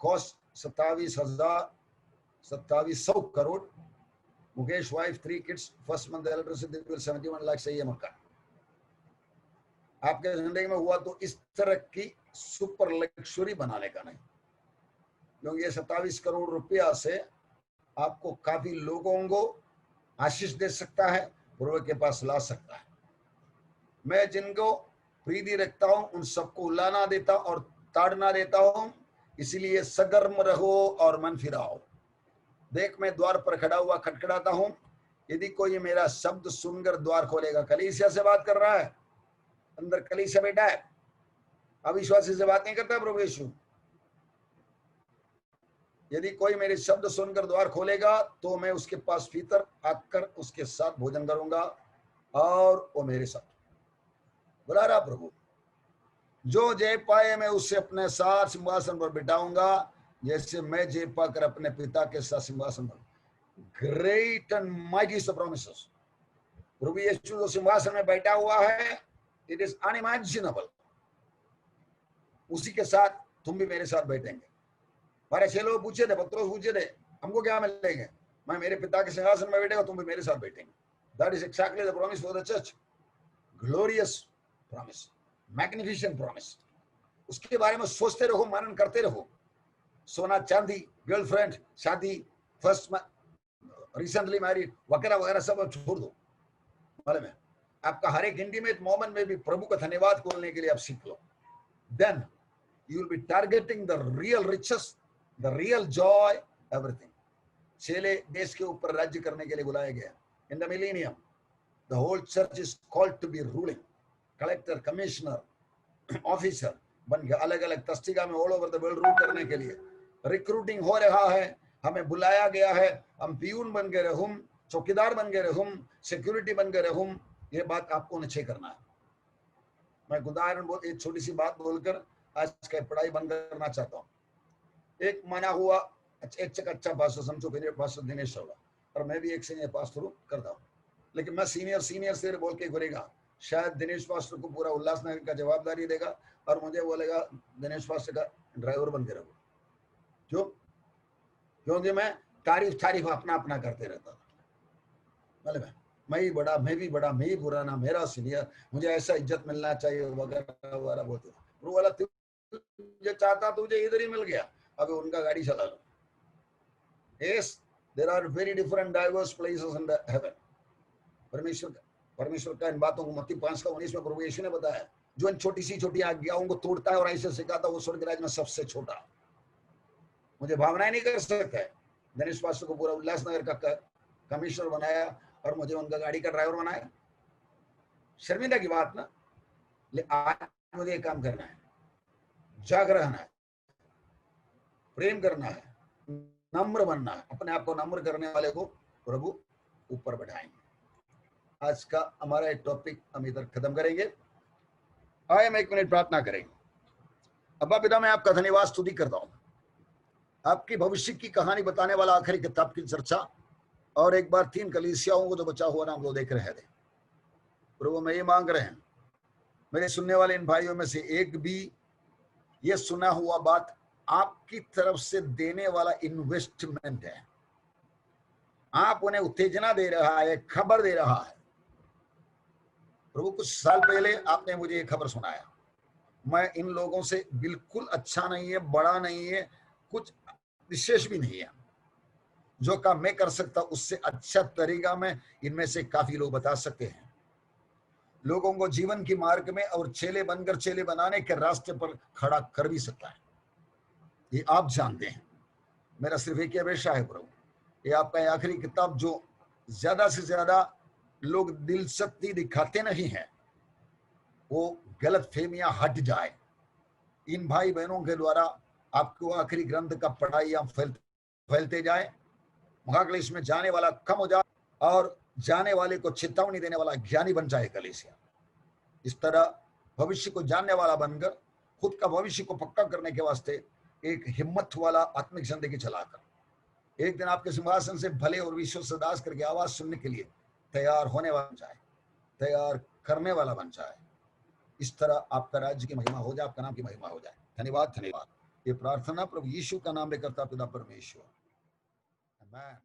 cost 2700 crore. Mukesh wife, 3 kids, first month electricity bill 71 lakh सही है मकान। आपके जिंदगी में हुआ तो इस तरह की सुपर लग्जरी बनाने का नहीं, क्योंकि ये 27 करोड़ रुपया से आपको काफी लोगों को आशीष दे सकता है, पूर्व के पास ला सकता है। मैं जिनको प्रीति रखता हूं उन सबको उलाना देता और ताड़ना देता हूं, इसलिए सगर्म रहो और मन फिराओ। देख मैं द्वार पर खड़ा हुआ खटखटाता हूं, यदि कोई मेरा शब्द सुनकर द्वार खोलेगा। कलीसिया से बात कर रहा है, अंदर कलीसिया बैठा है, अविश्वासी से बात नहीं करता प्रभु यीशु। यदि कोई मेरे शब्द सुनकर द्वार खोलेगा तो मैं उसके पास भीतर आकर उसके साथ भोजन करूंगा और वो मेरे साथ। बुला रहा प्रभु, जो जय पाए मैं उससे अपने साथ सिंहासन पर बिठाऊंगा, जैसे मैं जय पाकर अपने पिता के साथ सिंहासन पर। Great and mighty promises. प्रभु यीशु जो सिंहासन में बैठा हुआ है, इट इज अनइमेजिनेबल। उसी के साथ तुम भी मेरे साथ बैठेंगे। हमारे 6 लोग पूछे थे, पत्रोस पूछे थे, हमको क्या मिलेंगे? मैं मेरे पिता के सिंहासन में बैठेगा, तुम भी मेरे साथ बैठेंगे। That is exactly the promise for the church. Glorious promise, magnificent promise. उसके बारे में सोचते रहो, मनन करते रहो। सोना चांदी, गर्लफ्रेंड, शादी, फर्स्ट रिसेंटली मैरिड वगैरह वगैरह सब छोड़ दो। मालूम है, आपका हर एक इंटीमेट मोमेंट में भी प्रभु का धन्यवाद बोलने के लिए आप सीख लो। Then you will be targeting the real riches, the real joy, everything. चेले देश के ऊपर राज्य करने के लिए बुलाया गया। In the millennium, the whole church is called to be ruling. Collector, commissioner, officer बन गया, अलग अलग तस्तिका में all over the world rule करने के लिए। रिक्रूटिंग हो रहा है, हमें बुलाया गया है, हम पियून बन गए रहूं, चौकीदार बन गए रहूं, सिक्योरिटी बन गए रहूं। ये बात आपको निश्चय करना है। मैं उदाहरण एक छोटी सी बात बोलकर आज का पढ़ाई बंद करना चाहता हूँ। एक महीना हुआ, एक अच्छा पास्टर समझो पास्टर दिनेश होगा, और मैं भी एक सीनियर पास्टर हूँ, करता हूँ, लेकिन मैं सीनियर से बोल के घुरेगा, शायद दिनेश पास्टर को पूरा उल्लासनगर का जवाबदारी देगा और मुझे बोलेगा दिनेश पास्टर का ड्राइवर बन के रहो। क्यों? क्योंकि मैं तारीफ अपना अपना करते रहता था। मतलब मैं ही बड़ा, मैं भी बड़ा, मैं ही पुराना, मेरा सीनियर, मुझे ऐसा इज्जत मिलना चाहिए वगैरह वगैरह बोलते थे। वो वाला तुझे चाहता तुझे इधर ही मिल गया, अभी उनका गाड़ी चला लो। Yes, there are very different diverse places in the heaven. परमेश्वर का इन बातों को मत्ती 5:19 में प्रभु यीशु ने बताया, जो इन छोटी सी छोटी आज्ञाओं को तोड़ता है और ऐसे सिखाता है, वो स्वर्ग राज्य में सबसे छोटा। मुझे भावनाएं नहीं कर सकता है। दिनेश पास्टर को पूरा उल्लासनगर का कमिश्नर बनाया और मुझे उनका गाड़ी का ड्राइवर बनाया। शर्मिंदा की बात ना, लेकिन आज मुझे एक काम करना है, जाग रहना है, प्रेम करना है, नम्र बनना है। अपने आप को नम्र करने वाले को प्रभु ऊपर बढ़ाएंगे। आज का हमारा एक टॉपिक हम इधर खत्म करेंगे। आइए हम 1 मिनट प्रार्थना करेंगे। अब्बा पिता, मैं आपका धन्यवाद स्तुति करता हूँ, आपकी भविष्य की कहानी बताने वाला आखिरी किताब की चर्चा, और एक बार 3 कलीसियाओं को जो बचा हुआ नाम को देख रहे थे प्रभु, मैं ये मांग रहे हैं, मेरे सुनने वाले इन भाइयों में से एक भी ये सुना हुआ बात आपकी तरफ से देने वाला इन्वेस्टमेंट है, आप उन्हें उत्तेजना दे रहा है, खबर दे रहा है। प्रभु, कुछ साल पहले आपने मुझे ये खबर सुनाया, मैं इन लोगों से बिल्कुल अच्छा नहीं है, बड़ा नहीं है, कुछ विशेष भी नहीं है, जो काम मैं कर सकता उससे अच्छा तरीका में इनमें से काफी लोग बता सकते हैं। लोगों को जीवन की मार्ग में और चेले बनकर चेले बनाने के रास्ते पर खड़ा कर भी सकता है, ये आप जानते हैं। मेरा सिर्फ एक अपेक्षा है प्रभु, ये आपका आखिरी किताब जो ज्यादा से ज्यादा लोग दिलचस्पी दिखाते नहीं है, वो गलत फहमियां हट जाए। इन भाई बहनों के द्वारा आपको आखिरी ग्रंथ का पढ़ाई फैलते जाए, महाक्लेश में जाने वाला कम हो जाए और जाने वाले को चेतावनी देने वाला ज्ञानी बन जाए कलीसिया। इस तरह भविष्य को जानने वाला बनकर खुद का भविष्य को पक्का करने के वास्ते एक हिम्मत वाला आत्मिक जिंदगी चलाकर एक दिन आपके सिंहासन से भले और विश्वास से दास करके आवाज सुनने के लिए तैयार होने वाला बन जाए, तैयार करने वाला बन जाए। इस तरह आपका राज्य की महिमा हो जाए, आपका नाम की महिमा हो जाए। धन्यवाद, धन्यवाद। ये प्रार्थना प्रभु यीशु का नाम में करता पिता परमेश्वर, आमीन।